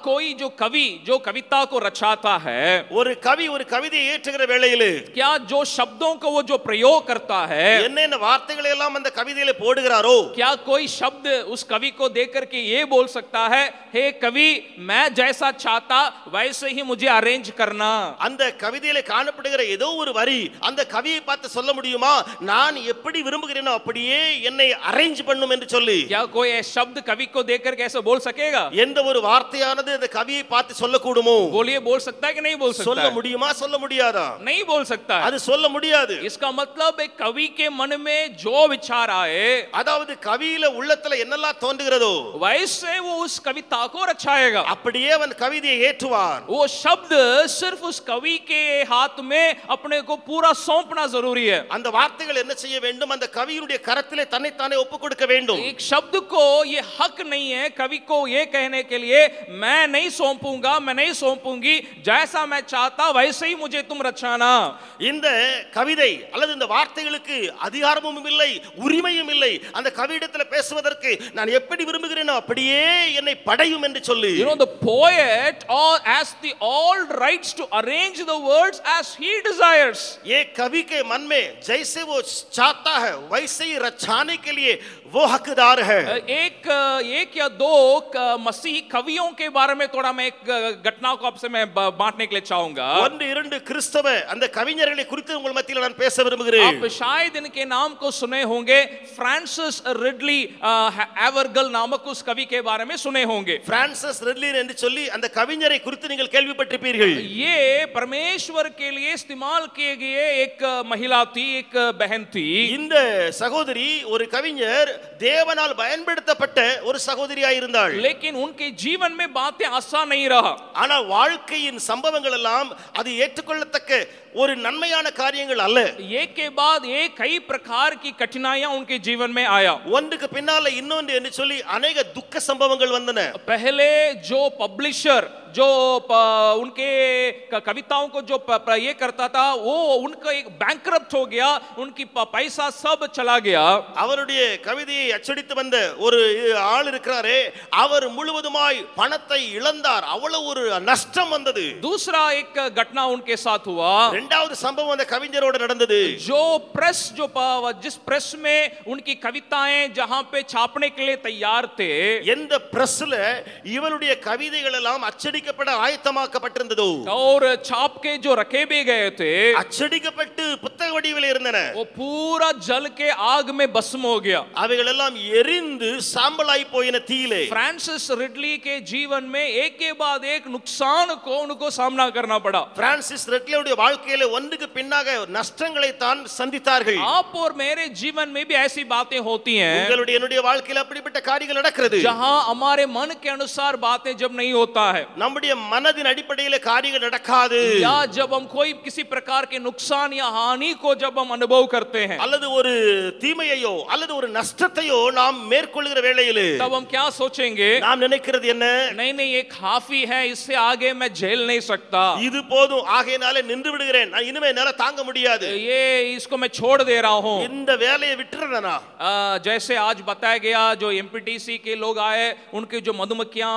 कोई जो कवि जो कविता को रचाता है, ஒரு கவி ஒரு கவிதையை ஏற்றுகிற வேளையிலே क्या जो शब्दों को वो जो प्रयोग करता है, என்னென்ன வார்த்தைகளை எல்லாம் அந்த கவிதையிலே போடுகிறாரோ, क्या कोई शब्द उस कवि को देख करके ये बोल सकता है, हे कवि मैं जैसा चाहता वैसे ही मुझे अरेंज करना? அந்த கவிதையிலே காணப்படுகிற ஏதோ ஒரு வரி அந்த கவியை பார்த்து சொல்ல முடியுமா, நான் எப்படி விரும்புகிறேனோ அப்படியே என்னை அரேஞ்ச் பண்ணும் என்று சொல்லி? क्या कोई शब्द कवि को देख करके ऐसा बोल सकेगा? எந்த ஒரு வார்த்தையானது அந்த கவியை பார்த்து சொல்லக்கூடுமோ? बोलिए, बोल सकता है कि नहीं बोल सकता? சொல்ல முடியுமா சொல்ல முடியாதா? नहीं बोल सकता है। அது சொல்ல முடியாது। इसका मतलब एक कवि के मन में जो विचार आए, அதாவது கவியில உள்ளத்துல என்னெல்லாம் தோன்றுகிறதோ वैसे वो उस कविता को रचाएगा। அப்படியே அவன் கவிதையை ஏற்றுவான்। वो शब्द सिर्फ उस कवि के हाथ में अपने को पूरा सौंपना जरूरी है। அந்த வார்த்தைகள் என்ன செய்ய வேண்டும்? அந்த கவியினுடைய கரத்திலே தன்னைத்தானே ஒப்புக் கொடுக்க வேண்டும்। एक शब्द को ये हक नहीं है कवि को ये कहने के लिए मैं नहीं सौंपूंगा, मैं नहीं सौंपूंगी, जैसा मैं चाहता वैसे ही मुझे तुम रचाना। இந்த கவிதை அல்லது இந்த வார்த்தைகளுக்கு அதிகாரமும் இல்லை, உரிமையும் இல்லை। அந்த கவியிடத்துல பேசுவதற்கு நான் எப்படி விரும்புகிறேனோ அப்படியே என்னை படையும் என்று சொல்லி, You know, the poet all has the all rights to arrange the words as he desires. ये कवि के मन में जैसे वो चाहता है वैसे ही रचाने के लिए वो हकदार है। एक या दो मसीह कवियों के बारे में थोड़ा मैं एक घटना को आपसे मैं बांटने के लिए चाहूंगा। ஒன்று இரண்டு கிறிஸ்தவ அந்த கவிஞர்களை குறித்து உங்கள் மத்தியில் நான் பேச விரும்புகிறேன்। आप शायद इनके नाम को सुने होंगे, फ्रांसिस रिडली एवरगल नामक उस कवि के बारे में सुने होंगे। பிரான்சிஸ் ரிட்லி என்று சொல்லி அந்த கவிஞரை குறித்து நீங்கள் கேள்விப்பட்டிருப்பீர்கள்। ये परमेश्वर के लिए इस्तेमाल किए गए एक महिला थी, एक बहन थी। இந்த சகோதரி ஒரு கவிஞர் தேவனால் பயன்படுத்தப்பட்ட ஒரு சகோதரியாய் இருந்தாள்। लेकिन उनके जीवन में बातें आसान नहीं रहा। ஆனா வாழ்க்கையின் சம்பவங்கள் எல்லாம் அது ஏற்றுக்கொள்ளத்தக்க ஒரு நன்மையான காரியங்கள் அல்ல। एक के बाद एक कई प्रकार की कठिनाइयां उनके जीवन में आया। ஒன்றுக்கு பின்னால இன்னொன்று என்று சொல்லி अनेक दुख संभवங்கள் வந்தன। पहले जो पब्लिशर जो उनके कविताओं को जो ये करता था वो उनका एक बैंकरप्ट हो गया, उनकी पैसा सब चला गया। அவருடைய கவிதையை அச்சடித்து வந்த ஒரு ஆள் இருக்கிறாரே அவர் முழுவதுமாய் பணத்தை இழந்தார், அவ்வளவு ஒரு நஷ்டம் வந்தது। दूसरा एक घटना उनके साथ हुआ, இரண்டாவது சம்பவம் அந்த கவிஞரோட நடந்தது। जो प्रेस जो जिस प्रेस में उनकी कविताएं जहां पे छापने के लिए तैयार थे, எந்த பிரஸ்ல இவருடைய கவிதைகள் எல்லாம் அச்சடி அச்சடிக்கப்பட ஆயத்தமாக்கப்பட்டிருந்ததோ, और छाप के जो रखे भी गए थे அச்சடிக்கப்பட்டு புத்தக வடிவில் இருந்தன, वो पूरा जल के आग में भस्म हो गया. அவைகள் எல்லாம் எரிந்து சாம்பலாய் போயின தீயிலே. फ्रांसिस रिडली के जीवन में एक के बाद एक नुकसान को उनको सामना करना पड़ा. பிரான்சிஸ் ரெட்லியுடைய வாழ்க்கையிலே ஒன்றுக்கு பின்னாக நஷ்டங்களை தான் சந்தித்தார்கள். आप और मेरे जीवन में भी ऐसी बातें होती हैं உங்களுடைய என்னுடைய வாழ்க்கையில அப்படிப்பட்ட காரியங்கள் நடக்கிறது. जहां हमारे मन के अनुसार बातें जब नहीं होता है, நம்முடைய மனதின் அடிப்படையில காரியங்கள் நடக்காது, या जब हम कोई किसी प्रकार के नुकसान या हानि को जब हम अनुभव करते हैं, அல்லது ஒரு தீமையையோ அல்லது ஒரு நஷ்டத்தையோ நாம் மேற்கொள்கிற வேளையிலே तब हम क्या सोचेंगे, நாம் நினைக்கிறது என்ன, नहीं नहीं ये काफी है, इससे आगे मैं झेल नहीं सकता, இது போதும், ஆகையினாலே நின்று விடுகிறேன், நான் இனிமே என்னால தாங்க முடியாது, ये इसको मैं छोड़ दे रहा हूं. இந்த வேலையை விட்டுறேனா. जैसे आज बताया गया, जो एमपीटीसी के लोग आए, उनके जो मधुमक्खियां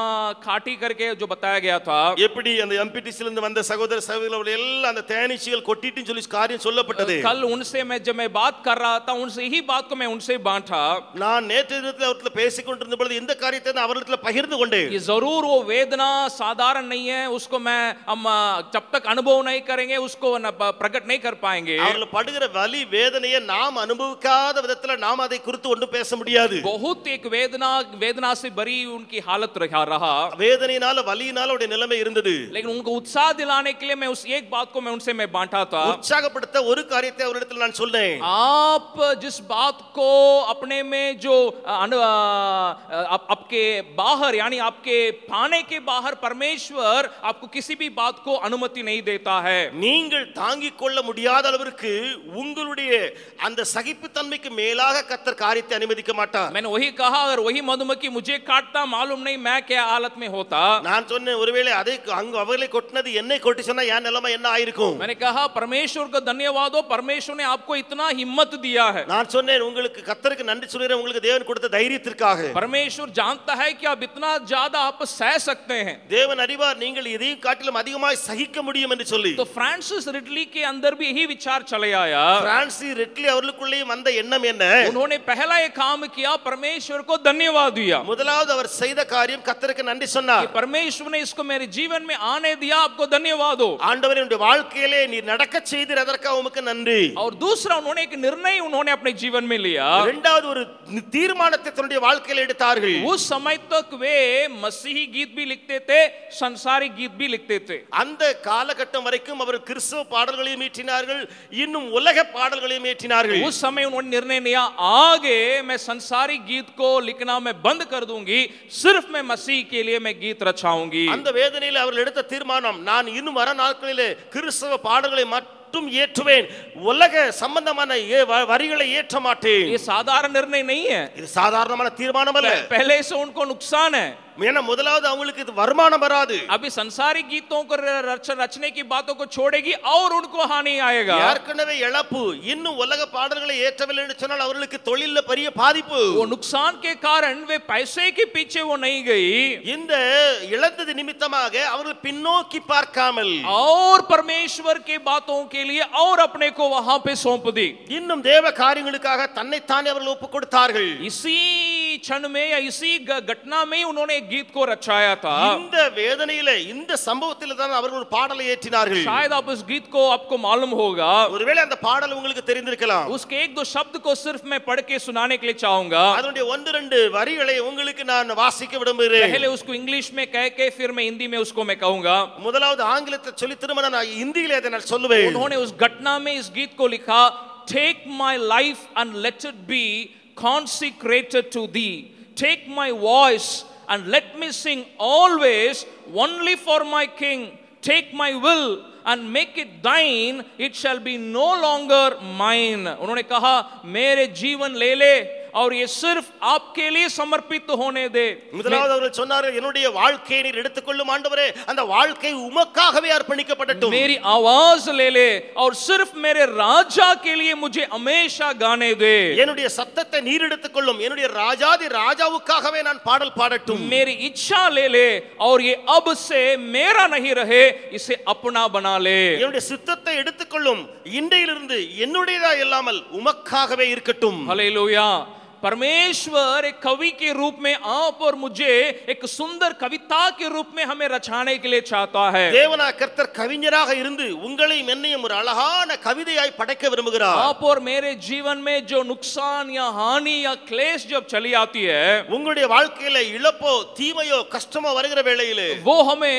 काटी करके जो बताया गया था, எப்படி அந்த எம்பிடிசில இருந்து வந்த சகோதர சகோதரிகள் எல்லாம் அந்த தேனீச்சிகள் கொட்டிட்டுன்னு சொல்லி காரியம் சொல்லப்பட்டது. कल उनसे मैं जब मैं बात कर रहा था, उनसे यही बात को मैं उनसे बांटा. நான் நேற்று தினத்தில் அவர்களை பேசிக் கொண்டிருந்த பொழுது இந்த காரியத்தை நான் அவர்களிடத்துல பகிர்ந்து கொண்டேன். ये जरूर वो वेदना साधारण नहीं है, उसको मैं हम जब तक अनुभव नहीं करेंगे उसको प्रकट नहीं कर पाएंगे. அவர்கள் படுகிற வலி வேதனையை நாம் அனுபவிக்காத விதத்துல நாம் அதை குறித்து ஒன்றும் பேச முடியாது. बहुत एक वेदना से भरी उनकी हालत रहा. வேதனையினால வலியினால அவருடைய நிலைமை இருந்தது. लेकिन उनको उत्साह दिलाने के लिए मैं उस एक बात को मैं उनसे मैं बांटा था. உற்சாகப்படுத்த ஒரு காரியத்தை அவரிடத்தில் நான் சொன்னேன். आप जिस बात को अपने में जो आपके बाहर यानी आपके पाने के बाहर परमेश्वर आपको किसी भी बात को अनुमति नहीं देता है. நீங்கள் தாங்கிக் கொள்ள முடியாத அளவிற்கு உங்களுடைய அந்த சகிப்புத்தன்மைக்கு மேலாக கர்த்தர் காரியத்தை அனுமதிக்க மாட்டார். मैंने वही कहा, अगर वही मधुमक्खी मुझे काटता, मालूम नहीं मैं क्या हालत में होता. நான் சொன்னேன், ஒருவேளை அதை அங்க அவர்களை கொட்டினது என்னை கொட்டி சொன்னா என் நிலைமை என்ன ஆயிருக்கும். मैंने कहा परमेश्वर को धन्यवाद हो, परमेश्वर ने आपको इतना हिम्मत दिया है. நான் சொன்னேன், உங்களுக்கு கர்த்தருக்கு நன்றி சொல்றேன், உங்களுக்கு தேவன் கொடுத்த தைரியத்திற்காக. परमेश्वर जानता है कि आप इतना ज्यादा आप सह सकते हैं. தேவன் அறிவார் நீங்கள் இதையும் காட்டிலும் அதிகமாய் சகிக்க முடியும் என்று சொல்லி. तो फ्रांसिस रिडली के अंदर भी यही विचार चले आया. பிரான்சிஸ் ரெட்லி அவர்களுக்குள்ளேயும் வந்த எண்ணம் என்ன, उन्होंने पहला एक काम किया, परमेश्वर को धन्यवाद दिया. முதலாவது அவர் செய்த காரியம் கர்த்தருக்கு நன்றி சொன்னார். परमेश्वर ने इसको मेरे जीवन में आने दिया, आपको धन्यवाद हो. ஆண்டவரே உம்முடைய வாழ்க்கையிலே நீர் நடக்க செய்தீர், அதற்காக உமக்கு நன்றி. और दूसरा उन्होंने एक निर्णय उन्होंने अपने जीवन में लिया. இரண்டாவது ஒரு தீர்மானத்தை தன்னுடைய வாழ்க்கையில் எடுத்தார்கள். उस समय तक वे मसीही गीत भी लिखते थे, संसारिक गीत भी लिखते थे. அந்த காலகட்டம் வரைக்கும் அவர் கிறிஸ்தவ பாடல்களையும் இயற்றினார்கள், இன்னும் உலக பாடல்களையும் இயற்றினார்கள். उस समय उन्होंने निर्णय लिया, आगे मैं संसारिक गीत को लिखना मैं बंद कर दूंगी, सिर्फ मैं मसीह के लिए मैं गीत रचाऊंगी. அந்த வேதனையில் அவர்கள் எடுத்த தீர்மானம், நான் இன்னும் வர நாட்களிலே கிறிஸ்தவ பாடல்களை மட்டும் ஏற்றுவேன், உலக சம்பந்தமான வரிகளை ஏற்ற மாட்டேன். ये साधारण निर्णय नहीं है, இது சாதாரணமான தீர்மானம் அல்ல. पहले से उनको नुकसान है. ஏன்னா முதலாவது அவங்களுக்கு இது வருமானம் வராது. अभी संसारिक गीतों को रचने की बातों को छोड़ेगी और उनको हानि आएगा. ஏற்கனவே இழப்பு, இன்னும் உலக பாடல்களை ஏற்றவில்லை என்று சொன்னால் அவர்களுக்கு தொழில்ல பெரிய பாதிப்பு. वो नुकसान के कारण वे पैसे के पीछे वो नहीं गई. இந்த இழந்தது நிமித்தமாக அவர்கள் பின்னோக்கி பார்க்காமல் और परमेश्वर के बातों के लिए और अपने को वहां पे सौंप दी. இன்னும் தேவ காரியங்களுக்காக தன்னைத்தானே அவர்கள் ஒப்புக் கொடுத்தார்கள். इसी क्षण में या इसी घटना में उन्होंने गीत को रचाया था. இந்த வேதனையிலே இந்த சம்பவத்தில் தான் அவர்கள் ஒரு பாடலை ஏற்றினார்கள். शायद आप उस गीत को आपको मालूम होगा. ஒருவேளை அந்த பாடல் உங்களுக்கு தெரிந்திருக்கலாம். उसके एक दो शब्द को सिर्फ मैं पढ़ के सुनाने के लिए चाहूंगा. அதனுடைய ஒன்று ரெண்டு வரிகளை உங்களுக்கு நான் வாசிக்க விரும்புகிறேன். पहले उसको इंग्लिश में कह के फिर मैं हिंदी में उसको मैं कहूंगा. முதலாவது ஆங்கிலத்தை சொல்லி திரும்ப நான் ஹிந்தியிலே அதை நான் சொல்லுவேன். उन्होंने उस घटना में इस गीत को लिखा, Take my life and let it be consecrated to thee. Take my voice and let me sing always only for my King. Take my will and make it thine, it shall be no longer mine. उन्होंने कहा मेरे जीवन ले ले और ये सिर्फ आपके लिए समर्पित होने दे. முதலாவது அவர்கள் சொன்னார்கள், என்னுடைய வாழ்க்கையை நீர் எடுத்துக்கொள்ளும் ஆண்டவரே, அந்த வாழ்க்கை உமக்காகவே அர்ப்பணிக்கப்படட்டும். मेरी आवाज ले ले और सिर्फ मेरे राजा के लिए मुझे हमेशा गाने दे. என்னுடைய சத்தத்தை நீர் எடுத்துக்கொள்ளும், என்னுடைய ராஜாதி ராஜாவுக்காகவே நான் பாடல் பாடட்டும். मेरी इच्छा ले ले और ये अब से मेरा नहीं रहे, इसे अपना बना ले. என்னுடைய சித்தத்தை எடுத்துக்கொள்ளும், இன்றையிலிருந்து என்னுடையதா இல்லாமல் உமக்காகவே இருக்கட்டும். हालेलुया. परमेश्वर एक कवि के रूप में आप और मुझे एक सुंदर कविता के रूप में हमें रचाने के लिए चाहता है। தேவனாய் கர்த்தர் கவிஞராக இருந்து உங்களையும் என்னையும் ஒரு அழகான கவிதையாய் படைக்க விரும்புகிறார்। आप और मेरे जीवन में जो नुकसान या हानि या क्लेश जब चली आती है, உங்களுடைய வாழ்க்கையில இழப்போ தீமையோ கஷ்டமோ வருகிற வேளையிலே वो हमें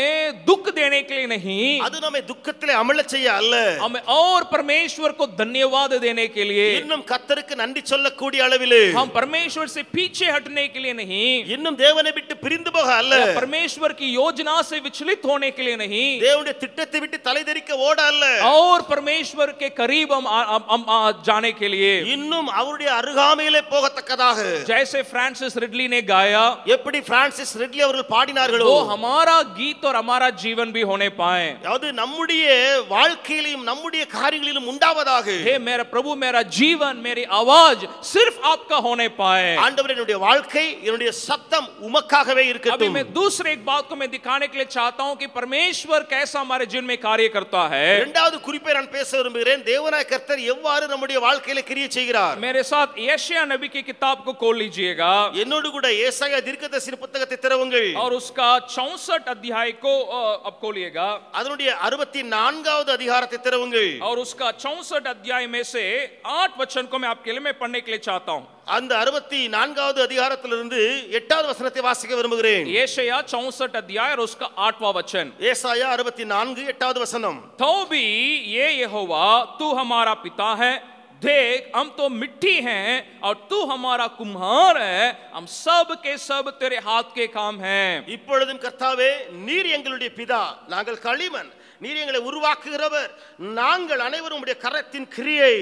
दुख देने के लिए नहीं, அது நம்மை துக்கத்திலே அமளச் செய்ய அல்ல, हमें और परमेश्वर को धन्यवाद देने के लिए, இன்னும் கர்த்தருக்கு நன்றி சொல்லக்கூடிய அளவிலே, हम परमेश्वर से पीछे हटने के लिए नहीं, இன்னும் தேவனை விட்டு பிரிந்து போக அல்ல, परमेश्वर की योजना से विचलित होने के लिए नहीं, தேவனுடைய திட்டத்தை விட்டு தலைதெறிக்க ஓட அல்ல, और परमेश्वर के करीब हम जाने के लिए, இன்னும் அவருடைய அருகாமையிலே போகத்தக்கதாக, जैसे फ्रांसिस रिडली ने गाया, எப்படி பிரான்சிஸ் ரெட்லி அவர்கள் பாடினார்களோ, वो हमारा गीत और हमारा जीवन भी होने पाए। அது நம்முடைய வாழ்க்கையிலும் நம்முடைய காரியங்களிலும் உண்டாவதாக, हे मेरा प्रभु, मेरा जीवन, मेरी आवाज सिर्फ आपका होने पाए। ஆண்டவரே என்னுடைய வாழ்க்கை என்னுடைய சத்தம் உமக்காகவே अभी இருக்கட்டும்। मैं दूसरे एक बात को मैं दिखाने के लिए चाहता हूं कि परमेश्वर कैसा हमारे जीवन में कार्य करता है। இரண்டாவது குறிப்பை நான் பேச விரும்புகிறேன், தேவனாய் கர்த்தர் எவ்வாறு நம்முடைய வாழ்க்கையில கிரியை செய்கிறார்। मेरे साथ यशायाह नबी की किताब को खोल लीजिएगा என்னோடு கூட ஏசாயா தீர்க்கதரிசி புத்தகத்தை திறவுங்கள், और उसका 64 अध्याय को अब खोलिएगा, அதனுடைய 64வது அதிகாரத்தை திறவுங்கள்। और उसका 64 अध्याय में से 8 वचन को मैं आपके लिए मैं पढ़ने के लिए चाहता हूं। அந்த 64வது அதிகாரத்திலிருந்து 8வது வசனத்தை வாசிக்க விரும்புகிறேன்। यशायाह 64 अध्याय और उसका 8वां वचन। ஏசாயா 64 8வது वचனம்। तो भी ये यहोवा तू हमारा पिता है, देख हम तो मिट्टी हैं और तू हमारा कुम्हार है, हम सब के सब तेरे हाथ के काम हैं। இப்பொழுதும் கர்த்தாவே நீர் எங்களுடைய பிதா, நாங்கள் களிமண், நீர் எங்களை உருவாக்குகிறவர், நாங்கள் அனைவரும் உம்முடைய கரத்தின் கிரியை।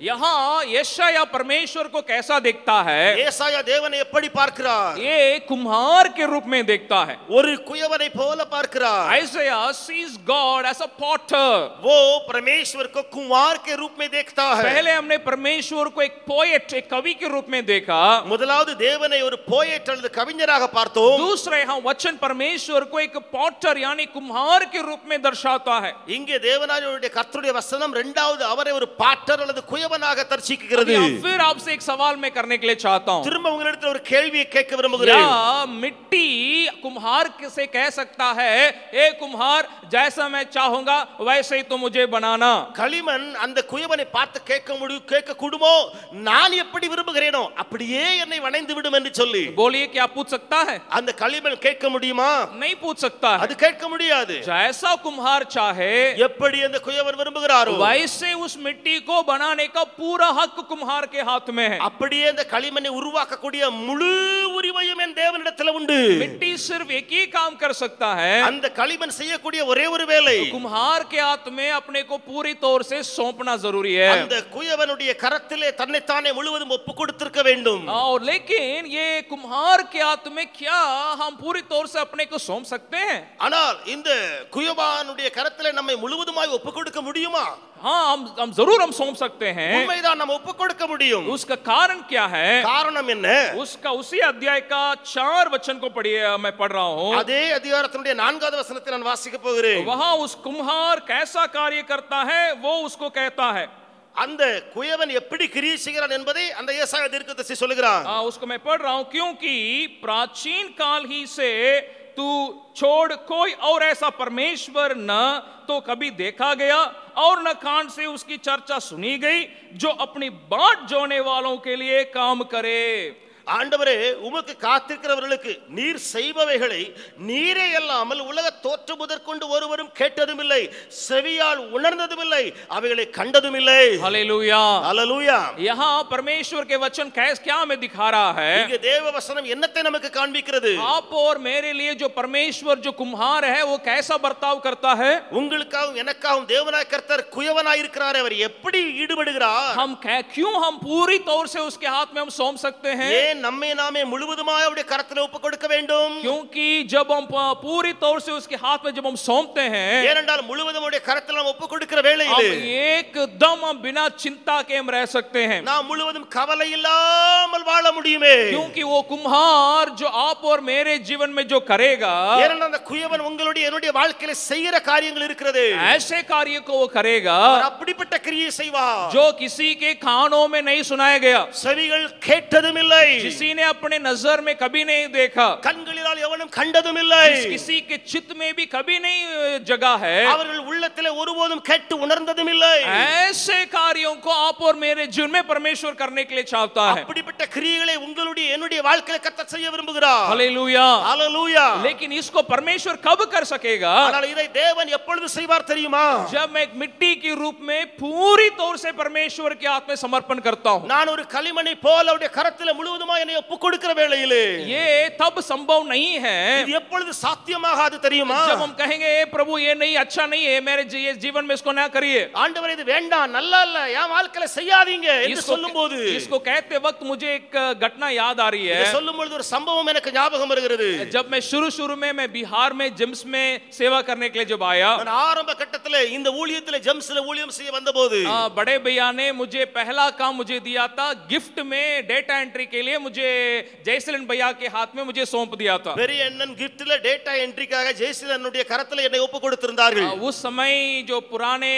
यहाँ यशायाह परमेश्वर को कैसा देखता है? ஏசாயா தேவனை எப்படி பார்க்கிறார்? ये कुम्हार के रूप में देखता है। ஒரு குயவனை போல பார்க்கிறார்। Isaiah sees God as a potter। वो परमेश्वर को कुंवार के रूप में देखता है। पहले हमने परमेश्वर को एक पोएट, एक कवि के रूप में देखा। முதலாவது தேவனை ஒரு போயட் அல்லது கவிஞராக பார்த்தோம்। दूसरे यहाँ वचन परमेश्वर को एक पॉटर यानी कुम्हार के रूप में दर्शाता है। இங்கே தேவனாருடைய கர்த்தருடைய வசனம் இரண்டாவது அவரை ஒரு பாட்டர் அல்லது குயவனாக தரிசிக்கிறது। फिर आपसे एक सवाल मैं करने के लिए चाहता हूं। திரும்ப உங்களிடத்தில் ஒரு கேள்வியை கேட்க விரும்புகிறேன்। क्या मिट्टी कुम्हार से कह सकता है, ए कुम्हार जैसा मैं चाहूंगा वैसे ही तो मुझे बनाना? களிமண் அந்த குயவனை பார்த்து கேட்க கூடுமோ, நான் எப்படி விரும்புகிறேனோ அப்படியே என்னை வணைந்து விடும் என்று சொல்லி? बोलिए, क्या पूछ सकता है? அந்த களிமண் கேட்க முடியுமா? नहीं पूछ सकता है। அது கேட்க முடியாது। जैसा कुम्हार चाहे, எப்படி அந்த குயவன் விரும்புகிறாரோ वैसे उस मिट्टी को बनाने का पूरा हक कुम्हार के हाथ में है। அப்படியே அந்த களிமண்ணை உருவாக்கக்கூடிய முழு உரிமையும் என் தேவனிடத்தில் உண்டு। मिट्टी सिर्फ एक ही काम कर सकता है, அந்த களிமண் செய்யக்கூடிய ஒரே ஒரு வேலை, कुम्हार के हाथ में अपने को पूरी तौर से सौंपना जरूरी है। அந்த குயவனுடைய கரத்திலே தன்னைத்தானே முழுவதும் ஒப்பு கொடுத்திருக்க வேண்டும்। और लेकिन ये कुम्हार के हाथ में क्या हम पूरी तौर से अपने को सौंप सकते हैं? ஆனால் இந்த குயவனுடைய கரத்திலே நம்மை முழுவதுமாய் ஒப்பு கொடுக்க முடியுமா? हाँ, हम जरूर हम सौंप सकते हैं। உண்மைதான், நம்ம ஒப்பு கொடுக்க முடியும்। उसका कारण क्या है? காரணம் என்ன? उसका उसी अध्याय का 4 वचन को पढ़िए, मैं पढ़ रहा हूँ। அதே அதிகாரத்தினுடைய 4வது வசனத்தை நான் வாசிக்க போகிறேன்। वहां उस कुम्हार कैसा कार्य करता है वो उसको कहता है। அந்த குயவன் எப்படி கிரியை செய்கிறான் என்பதை அந்த ஏசாயா தீர்க்கதரிசி சொல்கிறான்। उसको मैं पढ़ रहा हूं, क्योंकि प्राचीन काल ही से तू छोड़ कोई और ऐसा परमेश्वर न तो कभी देखा गया और न कान से उसकी चर्चा सुनी गई जो अपनी बाट जोड़ने वालों के लिए काम करे। ஆண்டவரே, உமக்கு காத்திருக்கிறவர்களுக்கு நீர் செய்பவைகளை நீரே அல்லாமல் உலக தோற்றம் முதற்கொண்டு ஒருவரும் கேட்டதும் இல்லை, செவியால் உணர்ந்ததும் இல்லை, அவைகளை கண்டதும் இல்லை। Hallelujah, hallelujah. यहाँ परमेश्वर के वचन क्या हमें दिखा रहा है? இங்கே தேவ வசனம் என்னத்தை நமக்கு காண்பிக்கிறது? आप और मेरे लिए जो परमेश्वर जो कुम्हार है वो कैसा बर्ताव करता है? உங்களுக்காகவும் எனக்காகவும் தேவனாய் கர்த்தர் குயவனாய் இருக்கிறார், அவர் எப்படி ஈடுபடுகிறார்? क्यों हम पूरी तौर से उसके हाथ में हम सौंप सकते हैं? ஏன் ஏன் நம்மை நாமே முழுவதுமாய் அவருடைய கரத்தில் ஒப்புக் கொடுக்க வேண்டும்? क्योंकि जब हम पूरी तौर से उसके हाथ में जब हम सौंपते हैं, ஏனென்றால் முழுவதும் அவருடைய கரத்தில் நாம் ஒப்புக் கொடுக்கிற हम வேளையிலே एकदम हम बिना चिंता के हम रह सकते हैं, நாம் முழுவதும் கவலை இல்லாமல் வாழ முடியுமே. क्योंकि वो कुम्हार जो आप और मेरे जीवन में जो करेगा, ஏனென்றால் அந்த குயவன் உங்களுடைய என்னுடைய வாழ்க்கையில செய்கிற காரியங்கள் இருக்கிறது. ऐसे कार्य को वो करेगा அவர் அப்படிப்பட்ட கிரியை செய்வார். जो किसी के कानों में नहीं सुनाया गया, செவிகள் கேட்டதும் இல்லை, किसी ने अपने नजर में कभी नहीं देखा, கண்களினால் எவனும் கண்டதும் இல்லை, किसी के चित्त में भी कभी नहीं जगा है, அவர்கள் உள்ளத்திலே ஒருபோதும் கேட்டு உணர்ந்ததும் இல்லை. ऐसे कार्यों को आप और मेरे जीवन में परमेश्वर करने के लिए चाहता है. அப்படிப்பட்ட கிரியைகளை உங்களுடைய என்னுடைய வாழ்க்கையில கர்த்தர் செய்ய விரும்புகிறார். हालेलुया. ஹalleluya. लेकिन इसको परमेश्वर कब कर सकेगा? ஆனால் இதை தேவன் எப்பொழுது செய்வார் தெரியுமா? जब मैं एक मिट्टी के रूप में पूरी तौर से परमेश्वर के हाथ में समर्पण करता हूं. நான் ஒரு களிமண்ணை போல அவருடைய கரத்திலே முழுவதுமாய் என்னை ஒப்புக் கொடுக்கிற வேளையிலே ये तब संभव नहीं है இது எப்பொழுது சாத்தியமாகாது தெரியுமா? जब हम कहेंगे प्रभु ये नहीं, अच्छा नहीं है, मेरे जीवन में इसको ना करिए. ஆண்டவரே இது வேண்டாம், நல்லா இல்ல, என் வாழ்க்கையில செய்யாதீங்க என்று சொல்லும்போது इसको कहते वक्त मुझे एक घटना याद आ रही है. இதை சொல்லும்போது ஒரு சம்பவம் எனக்கு ஞாபகம் வருகிறது. जब मैं शुरू में मैं बिहार में जिम्स में सेवा करने के लिए जब आया, நான் ஆரம்ப கட்டத்திலே இந்த ஊழியத்திலே ஜெம்ஸ்ல ஊழியம் செய்ய வந்தபோது बड़े भैया ने मुझे पहला काम मुझे दिया था, गिफ्ट में डेटा एंट्री के लिए मुझे जयसिलन भैया के हाथ में मुझे सौंप दिया था. பெரிய அண்ணன் கிஃப்ட்ல டேட்டா என்ட்ரிக்காக ஜெயசிலனுடைய கரத்திலே என்னை ஒப்புக் கொடுத்திருந்தார்கள். उस समय जो पुराने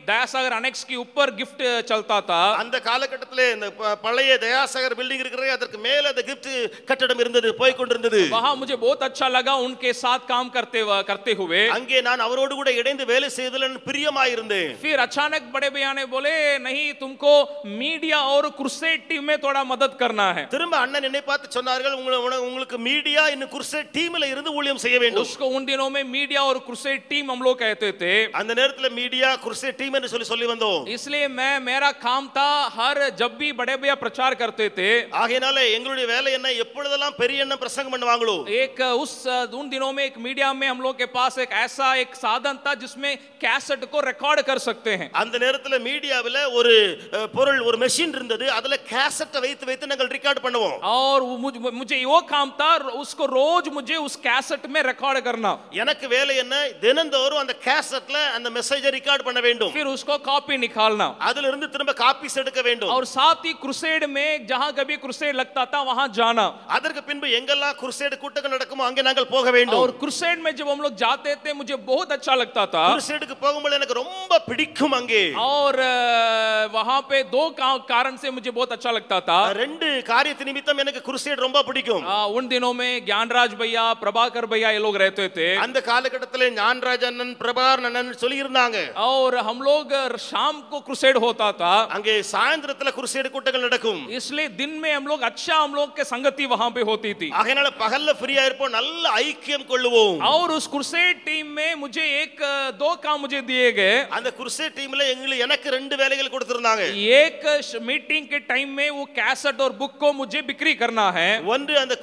दयासागर अनेक्स के ऊपर गिफ्ट चलता था, அந்த காலகட்டத்திலே இந்த பழைய தயாசாகர் பில்டிங் இருக்கிறது, அதற்கு மேல அந்த கிஃப்ட் கட்டடம் இருந்தது, போய் கொண்டிருந்தது. वहां मुझे बहुत अच्छा लगा उनके साथ काम करते हुए. அங்கே நான் அவரோடு கூட இணைந்து வேலை செய்ததில் பிரியமாய் இருந்தேன். फिर अचानक बड़े भैया ने बोले नहीं, तुमको मीडिया और क्रूसेड टीम में थोड़ा मदद करना है. திரும்ப அண்ணன் என்னை பார்த்து சொன்னார்கள், உங்களுக்கு மீடியா இன்னும் குருசேட் டீம்ல இருந்து ஊழியம் செய்ய வேண்டும். उसको उन दिनों में मीडिया और क्रूसेड टीम हम लोग कहते थे. அந்த நேரத்துல மீடியா குருசேட் டீம் என்று சொல்லி வந்தோம். इसलिए मेरा काम था हर जब भी बड़े भैया प्रचार करते थे, ஆகையால எங்களுடைய வேலை என்ன, எப்பொழுதெல்லாம் பெரிய அண்ணன் பிரசங்கம் பண்ணுவாங்களோ एक उन दिनों में एक मीडिया में हम लोग के पास एक ऐसा एक साधन था जिसमें कैसेट को रिकॉर्ड कर सकते हैं. அந்த நேரத்துல மீடியாவில ஒரு பொருள், ஒரு மெஷின் இருந்தது, அதுல கேசட்டை வைத்து வைத்து நாங்கள் ரெக்கார்ட் பண்ணுவோம். और मुझे वो काम था, उसको रोज मुझे उस कैसेट में रिकॉर्ड करना. எனக்கு வேலை என்ன, தினந்தோறும் அந்த கேசட்ல அந்த மெசேஜை ரெக்கார்ட் பண்ண வேண்டும். फिर उसको कॉपी निकालना, அதுல இருந்து திரும்ப காப்பீஸ் எடுக்க வேண்டும். और साथ ही क्रूसेड में जहां कभी क्रूसेड लगता था वहां जाना. அதற்கு பின்பு எங்கெல்லாம் குருசேட் கூட்டங்கள் நடக்குமோ அங்கே நாங்கள் போக வேண்டும். और क्रूसेड में जब हम लोग जाते थे मुझे बहुत अच्छा लगता था. குருசேடுக்கு போகும்போது எனக்கு ரொம்ப பிடிக்கும் அங்கே. और वहां पे दो कारण से मुझे बहुत अच्छा लगता था. ரெண்டு காரியத்து நிமித்தம் எனக்கு குருசேட் ரொம்ப பிடிக்கும். उन दिनों में ज्ञानराज भैया, प्रभाकर भैया ये लोग रहते थे. அந்த காலகட்டத்திலே ஞானராஜ் அண்ணன், பிரபாகர் அண்ணன் சொல்லி இருந்தாங்க. और हम लोग शाम को क्रूसेड होता था, அங்கே சாயந்திரத்துல குருசேட் கூட்டங்கள் நடக்கும். इसलिए दिन में हम लोग हम लोग के संगति वहां पे होती थी. ஆகையால பகல்ல ஃப்ரீயா இருப்போம், நல்ல ஐக்கியம் கொள்ளுவோம். और उस क्रूसेड टीम में मुझे दो काम मुझे दिए गए. அந்த குருசேட் டீம்ல எனக்கு ரெண்டு வேலைகள் கொடுத்திருந்தாங்க. एक मीटिंग के टाइम में वो कैसेट और बुक को मुझे बिक्री करना है. ஒன்று அந்த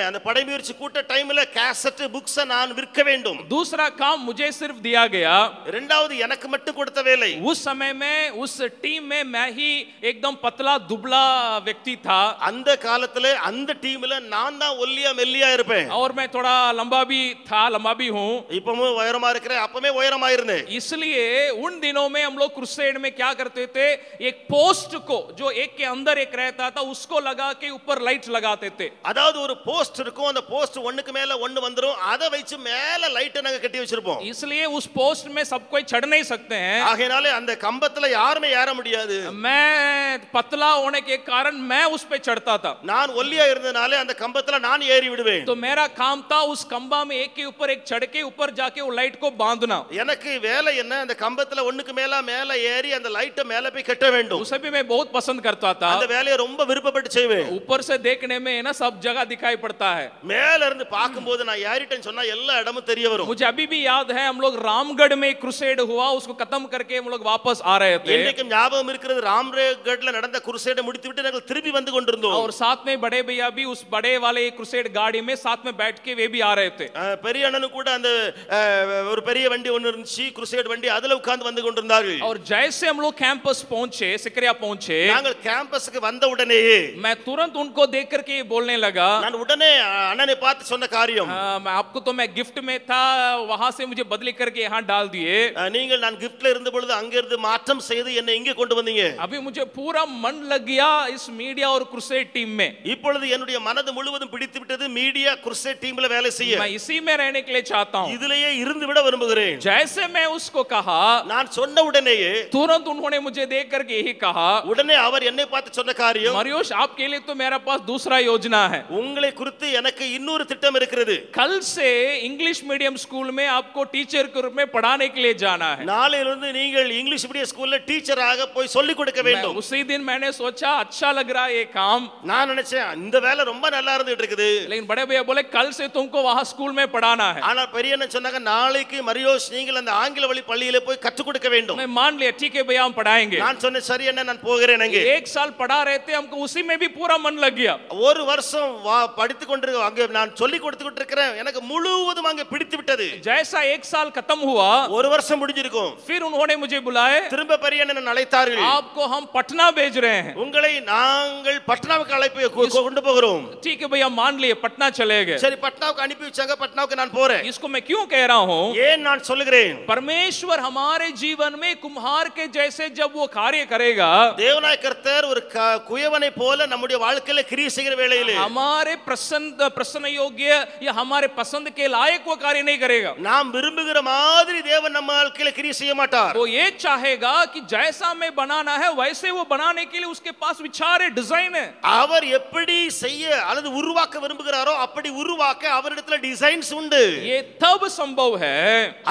அந்த படைமுயற்சி கூட்ட டைம்ல கேசட் புக்ஸ் நான் விற்க வேண்டும். दूसरा काम मुझे सिर्फ दिया गया. இரண்டாவது எனக்கு மட்டும் கொடுத்த வேலை. उस समय में उस टीम में मैं ही एकदम पतला दुबला व्यक्ति था. அந்த காலத்துல அந்த டீம்ல நான் தான் ஒல்லியா மெல்லியா இருப்பேன். और मैं थोड़ा लंबा भी था, लंबा भी हूं. இப்பவும் உயரமா இருக்கிறேன், அப்பவே உயரமா இருந்தேன். इसलिए उन दिनों में हम लोग क्रूसेड में क्या करते थे, एक पोस्ट को जो एक के अंदर एक रहता था उसको लगा के ऊपर लाइट लगाते थे. அதாவது ஒரு போஸ்ட் இருக்கும், அந்த போஸ்ட் ஒண்ணுக்கு மேல ஒண்ணு வந்துரும், அதை வச்சு மேல லைட் நாங்க கட்டி வச்சிருப்போம். इसलिए उस पोस्ट में सब कोई चढ़ नहीं सकते हैं. ஆகையால அந்த கம்பத்துல யாருமே ஏற முடியாது. मैं पतला होने के कारण मैं उस पे चढ़ता था. நான் ஒல்லியா இருந்தனால அந்த கம்பத்துல நான் ஏறி விடுவேன். तो मेरा काम था उस खंबा में एक के ऊपर एक चढ़ के ऊपर जाके वो लाइट को बांधना. எனக்கு வேலை என்ன, அந்த கம்பத்துல ஒண்ணுக்கு மேல ஏறி அந்த லைட்டை மேல போய் கட்ட வேண்டும். उसे भी मैं बहुत पसंद करता था. அந்த வேலையை ரொம்ப விருப்பப்பட்டு செய்வேன். ऊपर से देखने में ना सब जगह दिखाई पड़ता है. மேல இருந்து பாக்கும்போது நான் ஏறிட்டேன்னு சொன்னா எல்லா இடமும் தெரிய வரும். मुझे अभी भी याद है हम लोग रामगढ़ में क्रूसेड हुआ, उसको खत्म करके हम लोग वापस आ रहे थे. இன்னைக்கு ஞாபகம் இருக்கிறது, ராம்கட்ல நடந்த குருசேடை முடித்துவிட்டு நாங்கள் திரும்பி வந்து கொண்டிருந்தோம். और साथ में बड़े भैया भी उस बड़े वाले क्रूसेड गाड़ी में साथ में बैठ के वे भी आ रहे थे. பெரிய அண்ணனு கூட அந்த ஒரு பெரிய வண்டி ஒன்னு இருந்துச்சு, குருசேட் வண்டி, அதுல உட்கார்ந்து வந்து கொண்டிருந்தார்கள். और जैसे हम लोग कैंपस पहुंचे, सिकरिया पहुंचे, நாங்கள் கேம்பஸ்க்கு வந்த உடனேயே मैं तुरंत उनको देख करके ये बोलने लगा, நான் உடனே அண்ணனை பார்த்து சொன்ன காரியம், मैं आपको तो मैं गिफ्ट में था, वहां से मुझे बदली करके यहाँ डाल दिए। நீங்கள் நான் கிஃப்ட்ல இருந்த பொழுது அங்கிருந்து மாற்றம் செய்து என்னை இங்கே கொண்டு வந்தீங்க। अभी मुझे पूरा मन लग गया इस मीडिया और क्रूसेड टीम में। இப்பொழுது என்னுடைய மனது முழுவதும் பிடித்து விட்டது மீடியா குருசேட் டீம்ல வேலை செய்ய। मैं इसी में रहने के लिए चाहता हूँ। இதிலேயே இருந்து விட விரும்புகிறேன்। जैसे मैं उसको कहा, நான் சொன்ன உடனேயே तुरंत उन्होंने मुझे देख करके यही कहा, உடனே அவர் என்னை பார்த்து சொன்ன காரியம், मरियोश आपके लिए तो मेरे पास दूसरा योजना है। உங்களை குறித்து எனக்கு இன்னொரு திட்டம் இருக்கிறது। कल से इंग्लिश मीडियम स्कूल में आपको टीचर के रूप में पढ़ाने के लिए जाना है। நாளையிலிருந்து நீங்கள் இங்கிலீஷ் மீடியம் ஸ்கூல்ல டீச்சராக போய் சொல்லிக் கொடுக்க வேண்டும்। उसी दिन मैंने सोचा अच्छा लग रहा है ये काम। நான் நினைச்சேன் இந்த வேலை ரொம்ப நல்லா இருந்துட்டு இருக்குது। लेकिन बड़े भैया बोले कल से तुमको वहां स्कूल में पढ़ाना है। ஆனா பெரியண்ணன் சொன்னாங்க நாளைக்கு மரியோஸ் நீங்கள் அந்த ஆங்கில வழி பள்ளியிலே போய் கற்றுக் கொடுக்க வேண்டும்। मैं मान लिया ठीक है भैया हम पढ़ाएंगे। நான் சொன்னேன் சரி அண்ணா நான் போகிறேன் அங்கே। एक साल पढ़ा रहे थे, हमको उसी में भी पूरा मन लग गया। ஒரு வருஷம் படித்துக் கொண்டு அங்கே நான் சொல்லிக் கொடுத்துக்கிட்டு இருக்கிறேன், எனக்கு முழுவதும் அங்கே பிடித்து விட்டது। जैसा एक साल खत्म हुआ, ஒரு வருஷம் முடிஞ்சிருக்கும், फिर उन्होंने मुझे बुलाए, திரும்ப பெரியண்ணன் அழைத்தார்கள், आपको हम पटना भेज रहे हैं। உங்களை நாங்கள் பட்னாவுக்கு அழைப்பு கொண்டு போகிறோம்। ठीक है भैया मान लिए, पटना चले गए। சரி பட்னாவுக்கு அனுப்பி வச்சாங்க, பட்னாவுக்கு நான் போறேன்। इसको मैं क्यों कह रहा हूं? ஏன் நான் சொல்லுகிறேன், परमेश्वर हमारे जीवन में कुम्हार के जैसे जब वो कार्य करेगा, தேவனாய் கர்த்தர் ஒரு குயவனை போல நம்முடைய வாழ்க்கையில கிரியை செய்கிற வேளையிலே हमारे प्रसन्न योग्य या हमारे पसंद के लायक वो कार्य नहीं करेगा। நாம் விரும்புகிற மாதிரி தேவன் நம்ம வாழ்க்கையில கிரியை செய்ய மாட்டார்। वो ये चाहेगा कि जैसा मैं बनाना है वैसे वो बनाने के लिए उसके पास विचार है, डिजाइन है। அவர் எப்படி செய்ய அல்லது உருவாக்க விரும்புகிறாரோ அப்படி உருவாக்க அவரிடத்துல டிசைன்ஸ் உண்டு। ये तब संभव है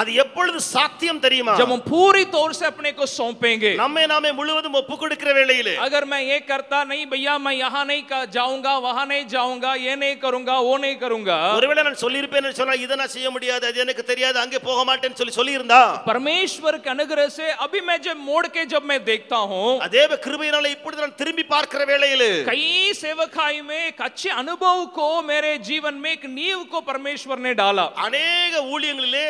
அது எப்பொழுது சாத்தியம் தெரியுமா, जब हम पूरी तौर से अपने को सौंपेंगे। நம்மை நாமே முழுவதும் ஒப்பு கொடுக்கிற வேளையிலே अगर मैं ये करता नहीं भैया, मैं यहाँ नहीं जाऊंगा, वहां नहीं जाऊंगा, ये नहीं करूंगा, वो नहीं करूंगा, ஒருவேளை நான் சொல்லியிருப்பேன்னு சொன்னா இதை நான் செய்ய முடியாது, அது எனக்கு தெரியாது, அங்கே போக மாட்டேன்னு சொல்லி இருந்தா, परमेश्वर के अनुग्रह से अभी मैं जब मोड़ के जब मैं देखता हूं, அதே கிருபையினால இப்பொழுது நான் திரும்பி பார்க்கிற வேளையிலே कई सेवकाई में एक अच्छे अनुभव को मेरे जीवन में एक नींव को परमेश्वर ने डाला। அநேக ஊழியங்களிலே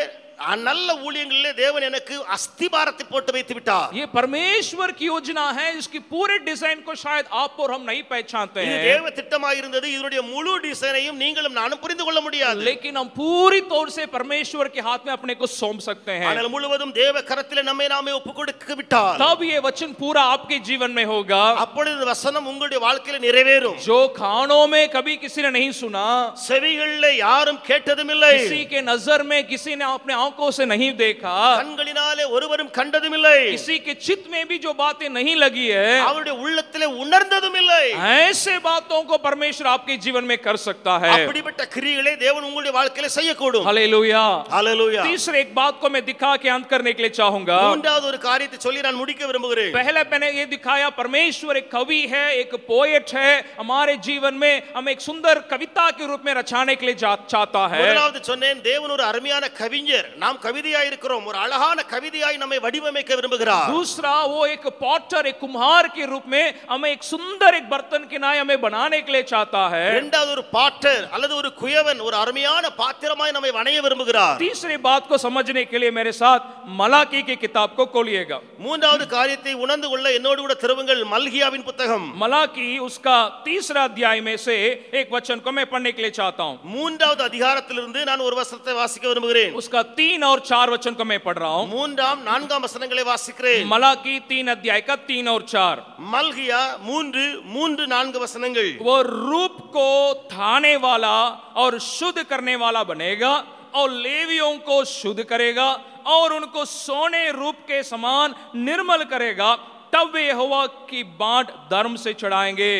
நல்ல ஊழியங்களிலே தேவன் எனக்கு அஸ்திபாரத்தை போட்டு வைத்து விட்டார்। ये परमेश्वर की योजना है, इसकी पूरे डिजाइन को शायद आप और हम नहीं पहचानते இது हैं, தேவ திட்டமாக இருந்தது, இதனுடைய முழு டிசைனையும் நீங்களும் நானும் புரிந்து கொள்ள முடியாது। लेकिन हम पूरी तौर से परमेश्वर के हाथ में अपने को सौंप सकते हैं। ஆனால் முழுவதும் தேவ கரத்திலே நம்மை நாமே ஒப்புக்கொடுக்க விட்டால் तब ये वचन पूरा आपके जीवन में होगा। அப்பொழுது வசனம் உங்களுடைய வாழ்க்கையில நிறைவேறும்। जो कानों में कभी किसी ने नहीं सुना, செவிகளிலே யாரும் கேட்டதும் இல்லை, किसी के नजर में किसी ने अपने आंखों से नहीं देखा, கண்களினாலே ஒருவரும் கண்டதும் இல்லை, किसी के चित्त में भी जो बातें नहीं लगी है, அவருடைய உள்ளத்திலே உணர்ந்ததும் இல்லை, ऐसे बातों को परमेश्वर आपके जीवन में कर सकता है। அப்படிப்பட்ட கிரியைகளை தேவன் உங்களுடைய வாழ்க்கையில செய்யக்கூடும்। हालेलुया। ஹalleluya। तीसरे एक बात को मैं दिखा के अंत करने के लिए चाहूंगा। மூன்றாவது ஒரு காரியத்தை சொல்லி நான் முடிக்க விரும்புகிறேன்। पहले मैंने ये दिखाया परमेश्वर एक कवि है, एक पोएट है, हमारे जीवन में हमें एक सुंदर कविता के रूप में रचाने के लिए चाहता है। முதலாவது சொன்னேன், தேவன் ஒரு அருமையான கவிஞர், நாம் கவிதையாய் இருக்கிறோம், ஒரு அழகான கவிதையாய் நம்மை வடிவமைக்க விரும்புகிறார்। दूसरा वो एक पॉटर, एक कुम्हार के रूप में हमें एक सुंदर एक बर्तन की नाई हमें बनाने के लिए चाहता है। இரண்டாவது ஒரு பாட்டர் அல்லது ஒரு குயவன் ஒரு அருமையான பாத்திரமாய் நம்மை வணைய விரும்புகிறார்। तीसरी बात को समझने के लिए मेरे साथ मलाकी की किताब को खोलिएगा। மூன்றாவது காரியத்தை உணர்ந்து கொள்ள என்னோடு கூட திருவுங்கள் மல்கியாவின் புத்தகம்। मलाकी उसका तीसरा अध्याय में से एक वचन को मैं पढ़ने के लिए चाहता हूं। மூன்றாவது அதிகாரத்திலிருந்து நான் ஒரு வசனத்தை வாசிக்க விரும்புகிறேன்। उसका 3 और 4 वचन को मैं पढ़ रहा हूं। மூன்றாம் நான்காம் வசனங்களை வாசிக்கிறேன்। मलाकी 3 अध्याय का 3 और 4। மல்கியா 3:4 வசனங்கள்। वो रूप को थाने वाला और शुद्ध करने वाला बनेगा और लेवियों को शुद्ध करेगा और उनको सोने रूप के समान निर्मल करेगा, तब वे यहोवा की बाट धर्म से चढ़ाएंगे।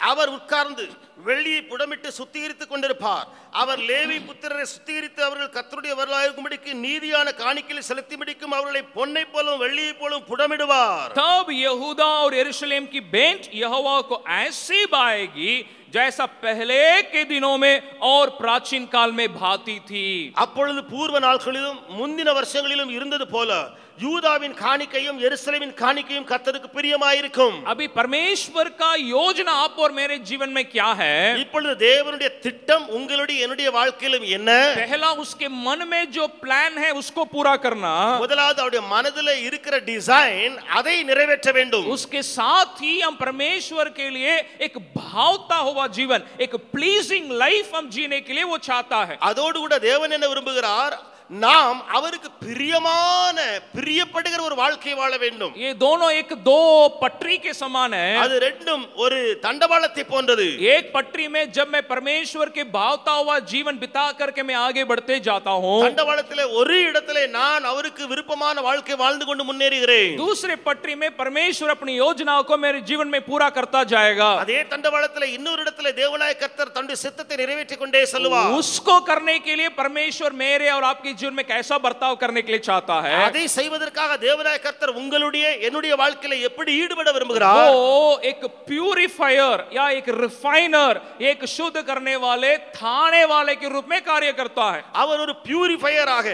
அவர் உட்கார்ந்து வெள்ளியை புடமிட்டு சுத்திகரித்துக் கொண்டிருப்பார், அவர் லேவி புத்திரரை சுத்திகரித்து அவர்கள் கர்த்தருடைய வரலாறுக்கும்படிக்கு நீதியான காணிக்கையை செலுத்திபடிக்கும் அவர்களை பொன்னை போலும் வெள்ளியை போலும் புடமிடுவார்। तब यहूदा और यरूशलेम की भेंट यहोवा को ऐसी बाएगी जैसा पहले के दिनों में और प्राचीन काल में भाती थी। அப்பொழுது பூர்வ நாட்களிலும் முந்தின வருஷங்களிலும் இருந்தது போல யூதாவின் காணிக்கையும் எருசலேமின் காணிக்கையும் கர்த்தருக்கு பிரியமாயிருக்கும். अभी परमेश्वर का योजना आप और मेरे जीवन में क्या है? இப்பொழுது தேவனுடைய திட்டம் உங்களுடைய என்னுடைய வாழ்க்கையிலும் என்ன? पहला उसके मन में जो प्लान है उसको पूरा करना. முதலாவது அவருடைய மனதிலே இருக்கிற டிசைன் அதை நிறைவேற்ற வேண்டும். उसके साथ ही हम परमेश्वर के लिए एक भावता हुआ जीवन, एक प्लीजिंग लाइफ हम जीने के लिए वो चाहता है. அதோடு கூட தேவன் என்ன விரும்புகிறார்? நாம் அவருக்கு பிரியமான பிரியப்படுகிற ஒரு வாழ்க்கை வாழ வேண்டும். ये दोनों एक दो पटरी के समान है. அது ரெண்டும் ஒரு தண்டவாளத்தை போன்றது. एक पटरी में जब मैं परमेश्वर के भावता हुआ जीवन बिता करके मैं आगे बढ़ते जाता हूं, தண்டவாளத்திலே ஒரு இடத்திலே நான் அவருக்கு விருப்பமான வாழ்க்கை வாழ்ந்து கொண்டு முன்னேறுகிறேன். दूसरे पटरी में परमेश्वर अपनी योजनाओं को मेरे जीवन में पूरा करता जाएगा. அதே தண்டவாளத்திலே இன்னொரு இடத்திலே தேவனாய கர்த்தர் தன்னுடைய சித்தத்தை நிறைவேற்றிக் கொண்டே செல்வார். उसको करने के लिए परमेश्वर मेरे और आपके जीवन में कैसा बर्ताव करने के लिए चाहता है, அதை செய்வதற்காக தேவனாய கர்த்தர் உங்களுடைய என்னுடைய வாழ்க்கையில எப்படி ஈடுபட விரும்புகிறார்? वो एक प्यूरिफायर या एक रिफाइनर, एक शुद्ध करने वाले, थाने वाले के रूप में कार्य करता है. அவர் ஒரு பியூரிஃபையராக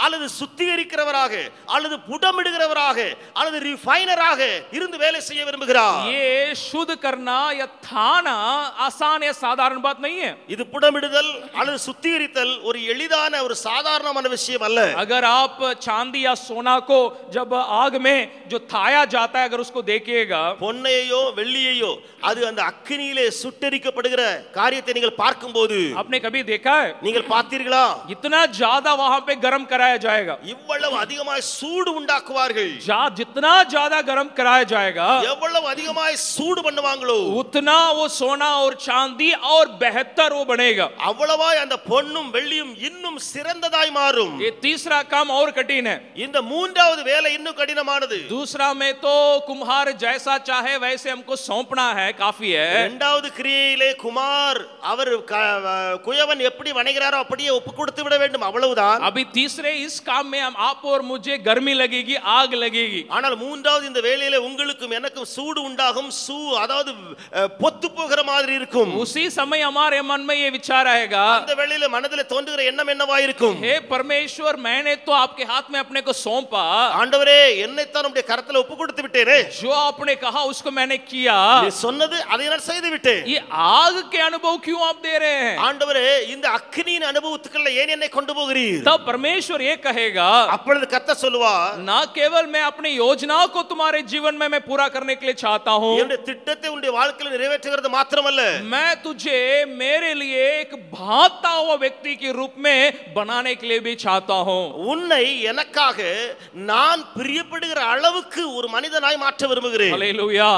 அல்லது சுத்திகரிக்கிறவராக அல்லது புடமிடுகிறவராக அல்லது ரிஃபைனராக இருந்து வேலை செய்ய விரும்புகிறார். ये शुद्ध करना या थाना आसान या साधारण बात नहीं है. இது புடமிடுதல் அல்லது சுத்திகரித்தல் ஒரு எளிதான ஒரு சாதாரணமான விஷயம் அல்ல. अगर आप चांदी या सोना को जब आग में जो थाया जाता है, अगर उसको देखिएगा, பொன்னையோ வெள்ளியையோ அது அந்த அக்கினியிலே சுட்டெரிக்கப்படுகிற காரியத்தை நீங்கள் பார்க்கும்போது आपने कभी देखा है நீங்கள் பார்த்தீர்களா? इतना ज्यादा वहां पे गर्म कराया जाएगा, இவ்வளவு அதிகமாய் சூடு உண்டாக்குவார்கள். जितना ज्यादा गर्म कराया जाएगा, எவ்வளவு அதிகமாய் சூடு பண்ணுவாங்களோ उतना वो सोना और चांदी और बेहतर वो बनेगा. அவ்வளவாய் அந்த பொன்னும் வெள்ளியும் இன்னும் சிறந்ததாய் மாறும். ये तीसरा काम और कठिन है. இந்த மூன்றாவது வேலை இன்னும் கடினமானது. दूसरा में तो कुम्हार जैसा चाहे वैसे हमको सौंपना है, काफी है. இரண்டாவது கிரியையிலே குமார் அவர் குயவன் எப்படி வணைகிறாரோ அப்படியே ஒப்பு கொடுத்து விட வேண்டும், அவ்வளவுதான். अभी तीसरे इस काम में हम आप और मुझे गर्मी लगेगी, आग लगेगी. ஆனால் மூன்றாவது இந்த வேளையிலே உங்களுக்கும் எனக்கும் சூடு உண்டாகும். அதாவது பொத்து போகிற மாதிரி இருக்கும். उसी समय हमारे मन में ये विचार आएगा, அந்த வேளையிலே மனதிலே தோன்றுகிற எண்ணம் என்னவாய் இருக்கும்? हे परमेश्वर, मैंने तो आपके हाथ में अपने को सौंपा, ஆண்டவரே என்னைத்தான் உம்முடைய கரத்துல ஒப்பு கொடுத்து விட்டேனே, जो आपने कहा उसको मैंने किया, நீ சொன்னது அதை நான் செய்து விட்டேன். ये आग के अनुभव क्यों आप दे रहे हैं? ஆண்டவரே இந்த அக்கினியின் அனுபவத்துக்குள்ள ஏன் என்னை கொண்டு போகிறீர்? तब परमेश्वर ये कहेगा, அப்பொழுது கர்த்தர் சொல்லுவார், ना केवल मैं अपनी योजनाओं को तुम्हारे जीवन में मैं पूरा करने के लिए चाहता हूं, என்னுடைய திட்டத்தை உன்னுடைய வாழ்க்கையில் நிறைவேற்றுகிறது மாத்திரமல்ல, मैं तुझे मेरे लिए एक भाता हुआ व्यक्ति के रूप में बनाने के लिए भी चाहता हूं. உன்னை எனக்காக நான் பிரியப்படுகிற அளவுக்கு ஒரு மனிதனாய் மாற்ற விரும்புகிறேன். हालेलुया.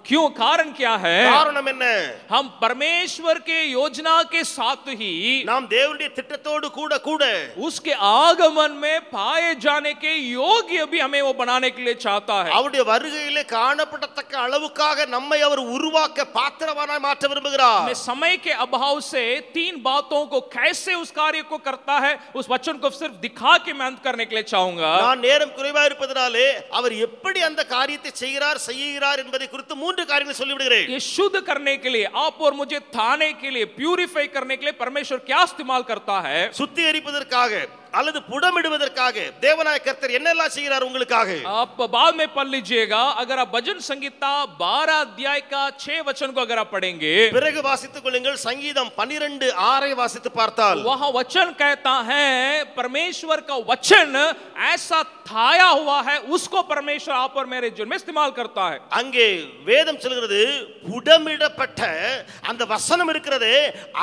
क्यों? कारण क्या है? காரணம் என்ன? हम परमेश्वर के योजना के साथ ही நாம் தேவனுடைய திட்டத்தோடு கூட கூட उसके आगमन में पाए जाने के योग्य भी हमें वो बनाने के लिए चाहता है. அவருடைய வருகையிலே காணப்படத்தக்க அளவுக்காக நம்மை அவர் உருவாக்க பாத்திரவானாய் மாற்ற விரும்புகிறார். मैं समय के अभाव से तीन बातों को कैसे उस कार्य को करता है, उस वचन को सिर्फ दिखा के मैं अंत करने के लिए चाहूंगा. நான் நேரம் குறைவா இருப்பதனாலே அவர் எப்படி அந்த காரியத்தை செய்கிறார் என்பதை குறித்து மூன்று காரியங்களை சொல்லி விடுகிறேன். ये शुद्ध करने के लिए, आप और मुझे थाने के लिए, प्यूरिफाई करने के लिए परमेश्वर क्या इस्तेमाल करता है? சுத்திகரிப்பதற்காக அல்லது புடமிடுவதற்காக தேவனாய கர்த்தர் என்னெல்லாம் செய்கிறார் உங்களுக்காக? आप बाद में पढ़ लीजिएगा. अगर आप भजन संगीता 12 अध्याय का 6 वचन को अगर आप पढ़ेंगे, பிறகு வாசித்துக் கொள்ளுங்கள். சங்கீதம் 12:6 வாசித்து பார்த்தால் वहां वचन कहता है, परमेश्वर का वचन ऐसा थाया हुआ है, उसको परमेश्वर आप और मेरे जीवन में इस्तेमाल करता है. அங்கே வேதம் சொல்கிறது, புடமிடப்பட்ட அந்த வசனம் இருக்கிறது,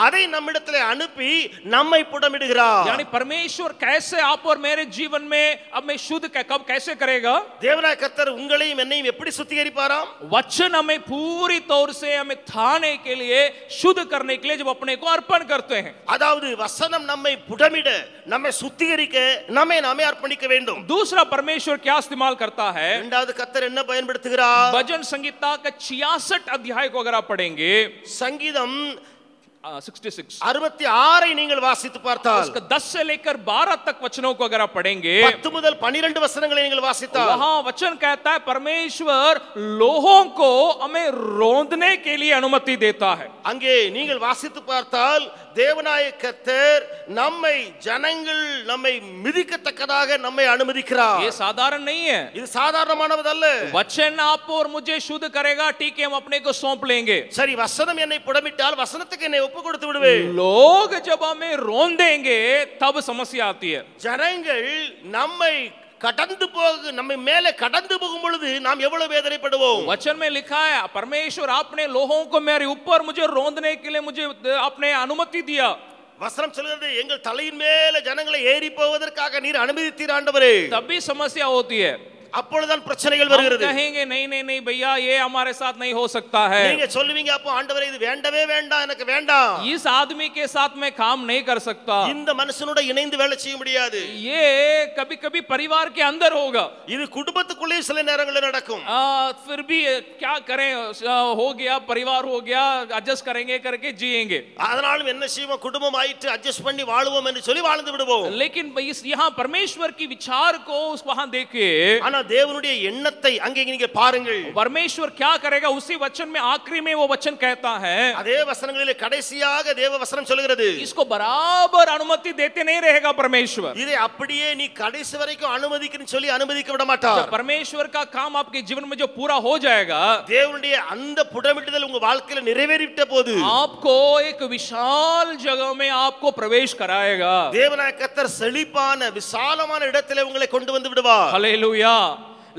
அதை நம்மிடத்திலே அனுப்பி நம்மை புடமிடுகிறார். यानी परमेश्वर कैसे आप और मेरे जीवन में अब मैं शुद्ध कब कैसे करेगा? தேவனாய கர்த்தர் உங்களையும் என்னையும் எப்படி சுத்திகரிப்பாராம்? वचन हमें पूरी तौर से हमें थाने के लिए, शुद्ध करने के लिए जब अपने को अर्पण करते हैं. அதாவது வசனம் நம்மை புடமிட, நம்மை சுத்திகரிக்க, நம்மை நாமே அர்ப்பணிக்க வேண்டும். दूसरा परमेश्वर क्या इस्तेमाल करता है? இரண்டாவது கர்த்தர் என்ன பயன்படுத்துகிறார்? भजन संगीता का 66 अध्याय को अगर आप पढ़ेंगे, சங்கீதம் 66 66 நீங்கள் வாசித்து பார்த்தால் उसका 10 से लेकर 12 तक वचनों को अगर आप पढ़ेंगे 10 முதல் 12 வசனங்களை நீங்கள் வாசித்தால் वहां वचन कहता है परमेश्वर लोगों को हमें रोंदने के लिए अनुमति देता है. அங்கே நீங்கள் வாசித்து பார்த்தால் தேவனாய கர்த்தர் நம்மை ஜனங்கள் நம்மை மிதிக்கத்தக்கதாக நம்மை அனுமதிக்கிறார். ये साधारण नहीं है. இது சாதாரணமானது அல்ல. वचन आपको और मुझे शुद्ध करेगा, ठीक है, हम अपने को सौंप लेंगे. சரி, வசனம் என்னை புடமிட்டால் வசனத்துக்கு என்னை ஒப்பு கொடுத்து விடுவேன். लोग जब हमें रोंदेंगे तब समस्या आती है. ஜனங்கள் நம்மை கடந்து போக நம்மை மேலே கடந்து போகும் பொழுது நாம் எவ்வளவு வேதனைப்படுவோம். वचन में लिखा है परमेश्वर आपने लोगों को मेरे ऊपर मुझे रोंदने के लिए मुझे आपने अनुमति दिया. வசனம் சொல்கிறது எங்கள் தலையின் மேலே ஜனங்களை ஏறி போவதற்காக நீர் அனுமதித்தீர் ஆண்டவரே. तभी समस्या होती है. அப்பொழுதுதான் பிரச்சனைகள் வருகிறது. कहेंगे नहीं नहीं नहीं भैया ये हमारे साथ नहीं हो सकता है. நீங்க சொல்லுவீங்க அப்போ ஆண்டவரே இது வேண்டவே வேண்டாம், எனக்கு வேண்டாம். इस आदमी के साथ मैं काम नहीं कर सकता. இந்த மனுஷனோட இணைந்து வேலை செய்ய முடியாது. ये कभी-कभी परिवार के अंदर होगा. இது குடும்பத்துக்குள்ளே சில நேரங்களில் நடக்கும். फिर भी क्या करें, हो गया परिवार हो गया, एडजस्ट करेंगे करके जिएंगे. அதனாலும் என்ன செய்வோம், குடும்பம் ஆயிட்டு அட்ஜஸ்ட் பண்ணி வாழுவோம் என்று சொல்லி வாழ்ந்து விடுவோம். लेकिन यहाँ परमेश्वर की विचार को वहां देखिए, தேவனுடைய எண்ணத்தை அங்கே நீங்க பாருங்கள். परमेश्वर क्या करेगा उसी वचन में आखिरी में वो वचन कहता है, அதே வசனங்களிலே கடைசியாக தேவ வசனம் சொல்கிறது, इसको बराबर अनुमति देते नहीं रहेगा परमेश्वर. இதை அப்படியே நீ கடைசி வரைக்கும் அனுமதிக்கிறேன்னு சொல்லி அனுமதிக்க விட மாட்டார். परमेश्वर का काम आपके जीवन में जो पूरा हो जाएगा, தேவனுடைய அந்த புடமிடுதல் உங்க வாழ்க்கையில நிறைவேறிட்ட போது आपको एक विशाल जगह में आपको प्रवेश कराएगा. தேவனாய கர்த்தர் செழிப்பான விசாலமான இடத்திலே உங்களை கொண்டு வந்து விடுவார். हालेलुया.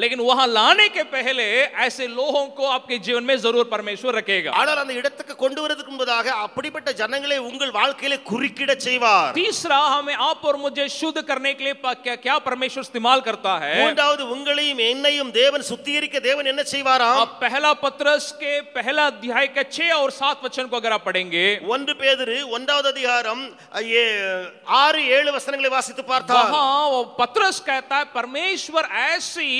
लेकिन वहां लाने के पहले ऐसे लोगों को आपके जीवन में जरूर परमेश्वर रखेगा. ஆனால் அந்த இடத்துக்கு கொண்டு வரதுக்கு முன்பதாக அப்படிப்பட்ட ஜனங்களை உங்கள் வாழ்க்கையிலே குறுக்கிட செய்வார். तीसरा, हमें आप और मुझे शुद्ध करने के लिए क्या परमेश्वर इस्तेमाल करता है. மூன்றாவது, உங்களையும் என்னையும் தேவன் சுத்திகரிக்க தேவன் என்ன செய்வாராம்? आप पहला पत्रस के पहला अध्याय के 6 और 7 वचन को अगर आप पढ़ेंगे, 1 பேதுரு 1வது அதிகாரம் 6-7 வசனங்களை வாசித்து பார்த்தால் वहां पत्रस कहता है परमेश्वर ऐसी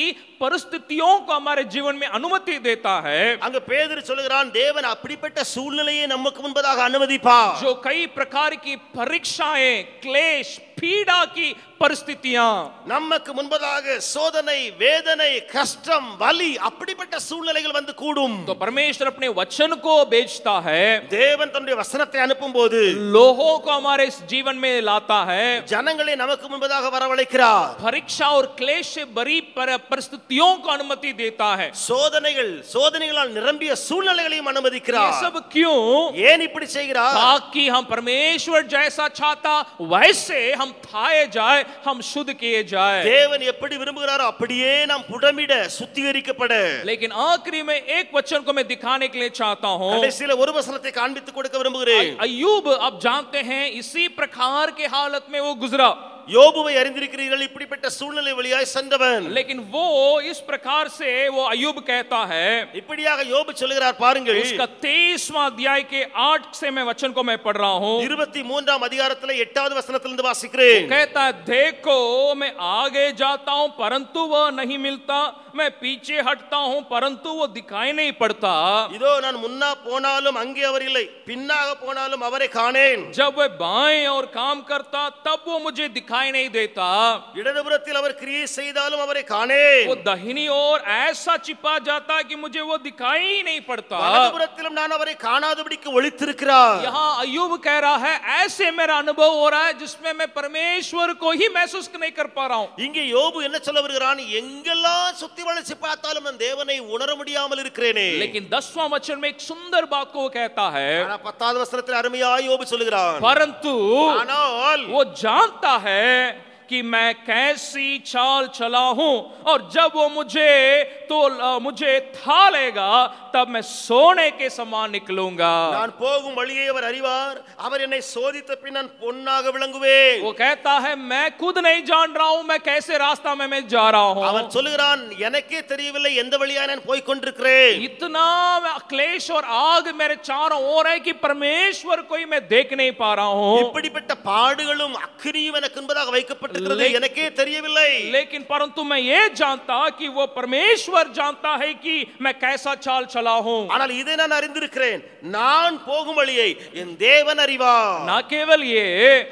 परिस्थितियों को हमारे जीवन में अनुमति देता है, அங்க பேதுரு சொல்கிறான் தேவன் அப்படிப்பட்ட சூழ்நிலையை நமக்கு முன்பதாக அனுமதிப்பார். जो कई प्रकार की परीक्षाएं, क्लेश, पीड़ा की परिस्थितियां, நமக்கு முன்பதாக சோதனை, வேதனை, கஷ்டம், வலி அப்படிப்பட்ட சூழ்நிலைகள் வந்து கூடும். तो परमेश्वर अपने वचन को भेजता है, தேவன் தன்னுடைய வசனத்தை அனுப்பும்போது लोगों को हमारे इस जीवन में लाता है, ஜனங்களை நமக்கு முன்பதாக வரவழைக்கிறார். परीक्षा और क्लेश से भरी परिस्थितियों को अनुमति देता है. சோதனைகளால் நிரம்பிய சூழ்நிலைகளையும் ये அனுமதிக்கிறார். सब क्यों? ஏன் இப்படி செய்கிறார்? ताकि हम परमेश्वर जैसा चाहता वैसे हम थाए जाए, हम शुद्ध किए जाए. தேவன் எப்படி விரும்புகிறாரோ அப்படியே நாம் புடமிட சுத்திகரிக்கப்பட. लेकिन आखिरी में एक वचन को मैं दिखाने के लिए चाहता हूं. கடைசில ஒரு வசனத்தை காண்பித்து கொடுக்க விரும்புகிறேன். अय्यूब, आप जानते हैं इसी प्रकार के हालत में वो गुजरा. யோபுவை அறிந்திருக்கிறீர்கள், இப்படிப்பட்ட சூழ்நிலை வழியாய் சென்றவன். लेकिन वो इस प्रकार से वो अय्यूब कहता है, இப்படியாக யோபு சொல்கிறார் பாருங்கள். उसका 23वां अध्याय के 8 से मैं वचन को मैं पढ़ रहा हूं. 23ஆம் அதிகாரத்திலே 8வது வசனத்திலிருந்து வாசிக்கிறேன். कहता है, देखो मैं आगे जाता हूं परंतु वह नहीं मिलता, मैं पीछे हटता हूं परंतु वो दिखाई नहीं पड़ता. இதோ நான் முன்னா போனாலும் அங்கே அவர் இல்லை, பின்னாக போனாலும் அவரை காணேன். जब वह बाएं और काम करता तब वो मुझे दिखाई नहीं देता. இடதுபுறத்தில் அவர் கிரியை செய்தாலும் அவரை காணேன். वो दाहिनी ओर ऐसा छिपा जाता कि मुझे वो दिखाई ही नहीं पड़ता. வலதுபுறத்திலும் நான் அவரை காணாதபடிக்கு ஒளித்திருக்கிறார். यहाँ अय्यूब कह रहा है ऐसे मेरा अनुभव हो रहा है जिसमें मैं परमेश्वर को ही महसूस नहीं कर पा रहा हूं. இங்கே யோபு என்ன சொல்ல வருகிறான்? எங்கெல்லாம் சுத்தி வளைச்சு பார்த்தாலும் நான் தேவனை உணர முடியாமல் இருக்கிறேனே. लेकिन 10वां वचन में एक सुंदर बात को वो कहता है, ஆனா 10வது வசனத்தில் அருமையாய் யோபு சொல்கிறான், परंतु ஆனால் वो जानता है कि मैं कैसी चाल चला हूं और जब वो मुझे था लेगा तब मैं सोने के समान निकलूंगा. நான் போகும் வழியை அவர் அறிவார், அவர் என்னை சோதித்த பின் நான் பொன்னாக விளங்குவேன். वो कहता है मैं खुद नहीं जान रहा हूं मैं कैसे रास्ता में मैं जा रहा हूं. அவன் சொல்கிறான் எனக்கே தெரியவில்லை எந்த வழியாய் நான் போய் கொண்டிருக்கிறேன். इतना क्लेश और आग मेरे चारों ओर है कि परमेश्वर को ही मैं देख नहीं पा रहा हूं. இப்படிப்பட்ட பாடுகளும் அக்கினியும் எனக்கு முன்பதாக வைக்கப்பட்டு வைக்கப்பட்டிருக்கிறது எனக்கே தெரியவில்லை. लेकिन परंतु मैं ये जानता कि वो परमेश्वर जानता है कि मैं कैसा चाल चला हूं. ஆனால் இதை நான் அறிந்திருக்கிறேன், நான் போகும் வழியை என் தேவன் அறிவார். ना केवल ये,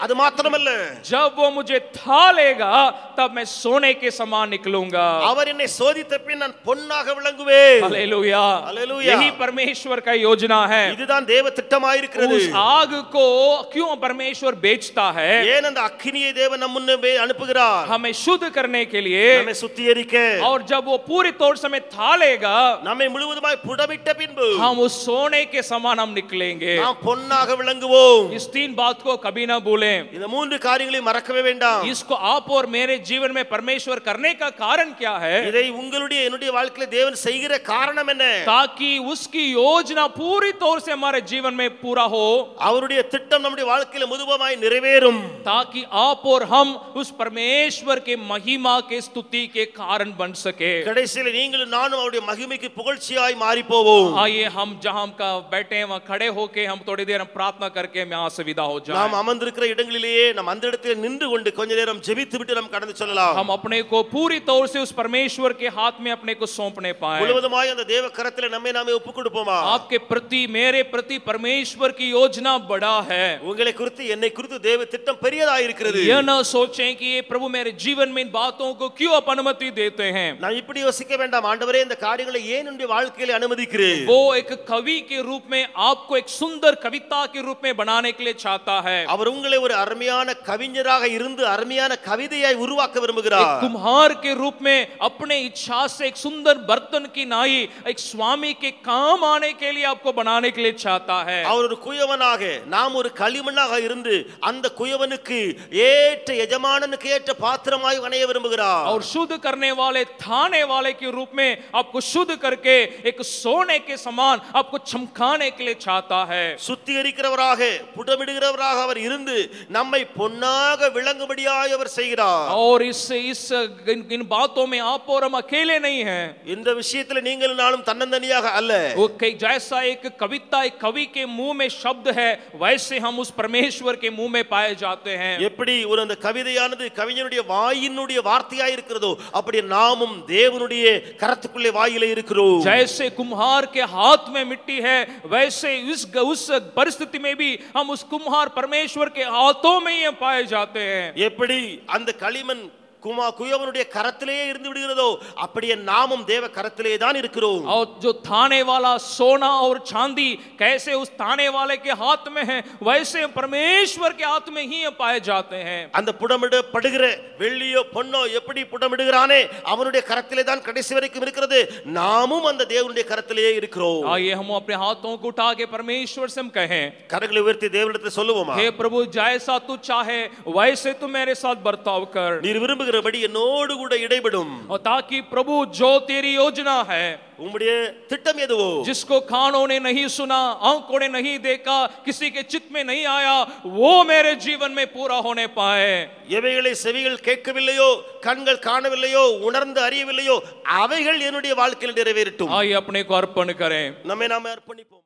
அது மாத்திரமல்ல, जब वो मुझे था लेगा तब मैं सोने के समान निकलूंगा. அவர் என்னை சோதித்த பின் நான் பொன்னாக விளங்குவேன். Hallelujah, hallelujah. यही परमेश्वर का योजना है. இதுதான் தேவ திட்டமாயிருக்கிறது. उस आग को क्यों परमेश्वर बेचता है? ஏன் அந்த அக்கினியை தேவன் நம் முன்னே அனுப்புகிறார்? हमें शुद्ध करने के लिए. நம்மை சுத்திகரிக்க. और जब वो पूरी तौर से हमें था लेगा, நம்மை முழுவதுமாய் புடமிட்ட பின்பு हम उस सोने के समान हम निकलेंगे. நாம் பொன்னாக விளங்குவோம். इस तीन बात को कभी ना भूलें. இந்த மூன்று காரியங்களை மறக்கவே வேண்டாம். इसको आप और मेरे जीवन में परमेश्वर करने का कारण क्या है? இதை உங்களுடைய என்னுடைய வாழ்க்கையில தேவன் செய்கிற காரணம் என்ன? ताकि उसकी योजना पूरी तौर से हमारे जीवन में पूरा हो. அவருடைய திட்டம் நம்முடைய வாழ்க்கையில முழுவதுமாய் நிறைவேறும். ताकि आप और हम उस परमेश्वर के महिमा के स्तुति के कारण बन सके. கடைசியில் நீங்களும் நானும் அவருடைய மகிமைக்கு புகழ்ச்சியாய் மாறி போவோம். आइए हम जहां का बैठे हैं वहां खड़े होके हम थोड़ी देर हम प्रार्थना करके हम यहां से विदा हो जाएं. நாம் அமர்ந்திருக்கிற இடங்களிலேயே நாம் அந்த இடத்தில் நின்று கொண்டு கொஞ்ச நேரம் ஜெபித்து விட்டு நாம் கடந்து செல்லலாம். हम अपने को पूरी तौर से उस परमेश्वर के हाथ में अपने को सौंपने पाए. முழுவதுமாய் அந்த தேவ கரத்திலே நம்மை நாமே ஒப்புக் கொடுப்போமா? आपके प्रति मेरे प्रति परमेश्वर की योजना बड़ा है. உங்களை குறித்து என்னை குறித்து தேவ திட்டம் பெரியதா இருக்கிறது. यह न सोचें कि ये प्रभु मेरे जीवन में इन बातों को क्यों आप अनुमति देते हैं. நான் இப்படி யோசிக்க வேண்டாம், ஆண்டவரே இந்த காரியங்களை ஏன் என்னுடைய வாழ்க்கையில அனுமதிக்கிறீர்? वो एक कवि के रूप में आपको एक सुंदर कविता के रूप में बनाने के लिए चाहता है. அவர் உங்களை ஒரு அருமையான கவிஞராக இருந்து அருமையான கவிதையாய் உருவாக்க एक விரும்புகிறார். कुम्हार के रूप में अपने इच्छा से एक सुंदर बर्तन की नाई एक स्वामी के काम आने के लिए आपको बनाने के लिए चाहता है. அவர் ஒரு குயவனாக, நாம் ஒரு களிமண்ணாக இருந்து அந்த குயவனுக்கு ஏற்ற எஜமானனுக்கு ஏற்ற பாத்திரமாய் வணைய விரும்புகிறார். और शुद्ध करने वाले थाने वाले के रूप में आपको शुद्ध करके एक सोने के समान आपको चमकाने के लिए चाहता है. சுத்திகரிக்கிறவராக புடமிடுகிறவராக அவர் இருந்து நம்மை பொன்னாக விளங்கும்படியாய் அவர் செய்கிறார். और इन बातों में आप और हम अकेले नहीं हैं. இந்த விஷயத்துல நீங்கள் நானும் தன்னந்தனியாக அல்ல. वो जैसा एक कविता एक कवि के मुंह में शब्द है वैसे हम उस परमेश्वर के मुंह में पाए जाते हैं. எப்படி ஒரு அந்த கவிதையானது கவிஞனுடைய வாயினுடைய வார்த்தையாய் இருக்கிறதோ அப்படி நாமும் தேவனுடைய கரத்துக்குள்ளே வாயிலே இருக்கிறோம். जैसे कुम्हार के हाथ में मिट्टी है वैसे उस परिस्थिति में भी हम उस कुम्हार परमेश्वर के हाथों में ही पाए जाते हैं. எப்படி அந்த களிமண் குயவனுடைய கரத்திலேயே இருந்து விடுகிறதோ அப்படியே நாமும் தேவ கரத்திலே தான் இருக்கிறோம். और जो थाने वाला सोना और चांदी कैसे उस थाने वाले के हाथ में है वैसे परमेश्वर के हाथ में ही पाए जाते हैं. அந்த புடமிடப்படுகிற வெள்ளியோ பொன்னோ எப்படி புடமிடுகிறானே அவனுடைய கரத்திலே தான் கடைசி வரைக்கும் இருக்கிறது. நாமும் அந்த தேவனுடைய கரத்திலேயே இருக்கிறோம். आइए हम अपने हाथों को उठा के परमेश्वर से हम कहें, கரங்களை உயர்த்தி தேவனிடத்தில் சொல்லுவோமா? हे प्रभु जैसा तू चाहे वैसे तू मेरे साथ बर्ताव कर. நீர் விரும்புகிறபடி என்னோடு கூட இடைபடும். और ताकि प्रभु जो तेरी योजना है உம்முடைய திட்டம் எதுவோ जिसको कानों ने नहीं सुना आंखों ने नहीं देखा किसी के चित्त में नहीं आया वो मेरे जीवन में पूरा होने पाए. எவைகளை செவிகள் கேட்கவில்லையோ கண்கள் காணவில்லையோ உணர்ந்து அறியவில்லையோ அவைகள் என்னுடைய வாழ்க்கையில் நிறைவேறட்டும். आइए अपने को अर्पण करें. நம்மை நாமே அர்ப்பணிப்போம்.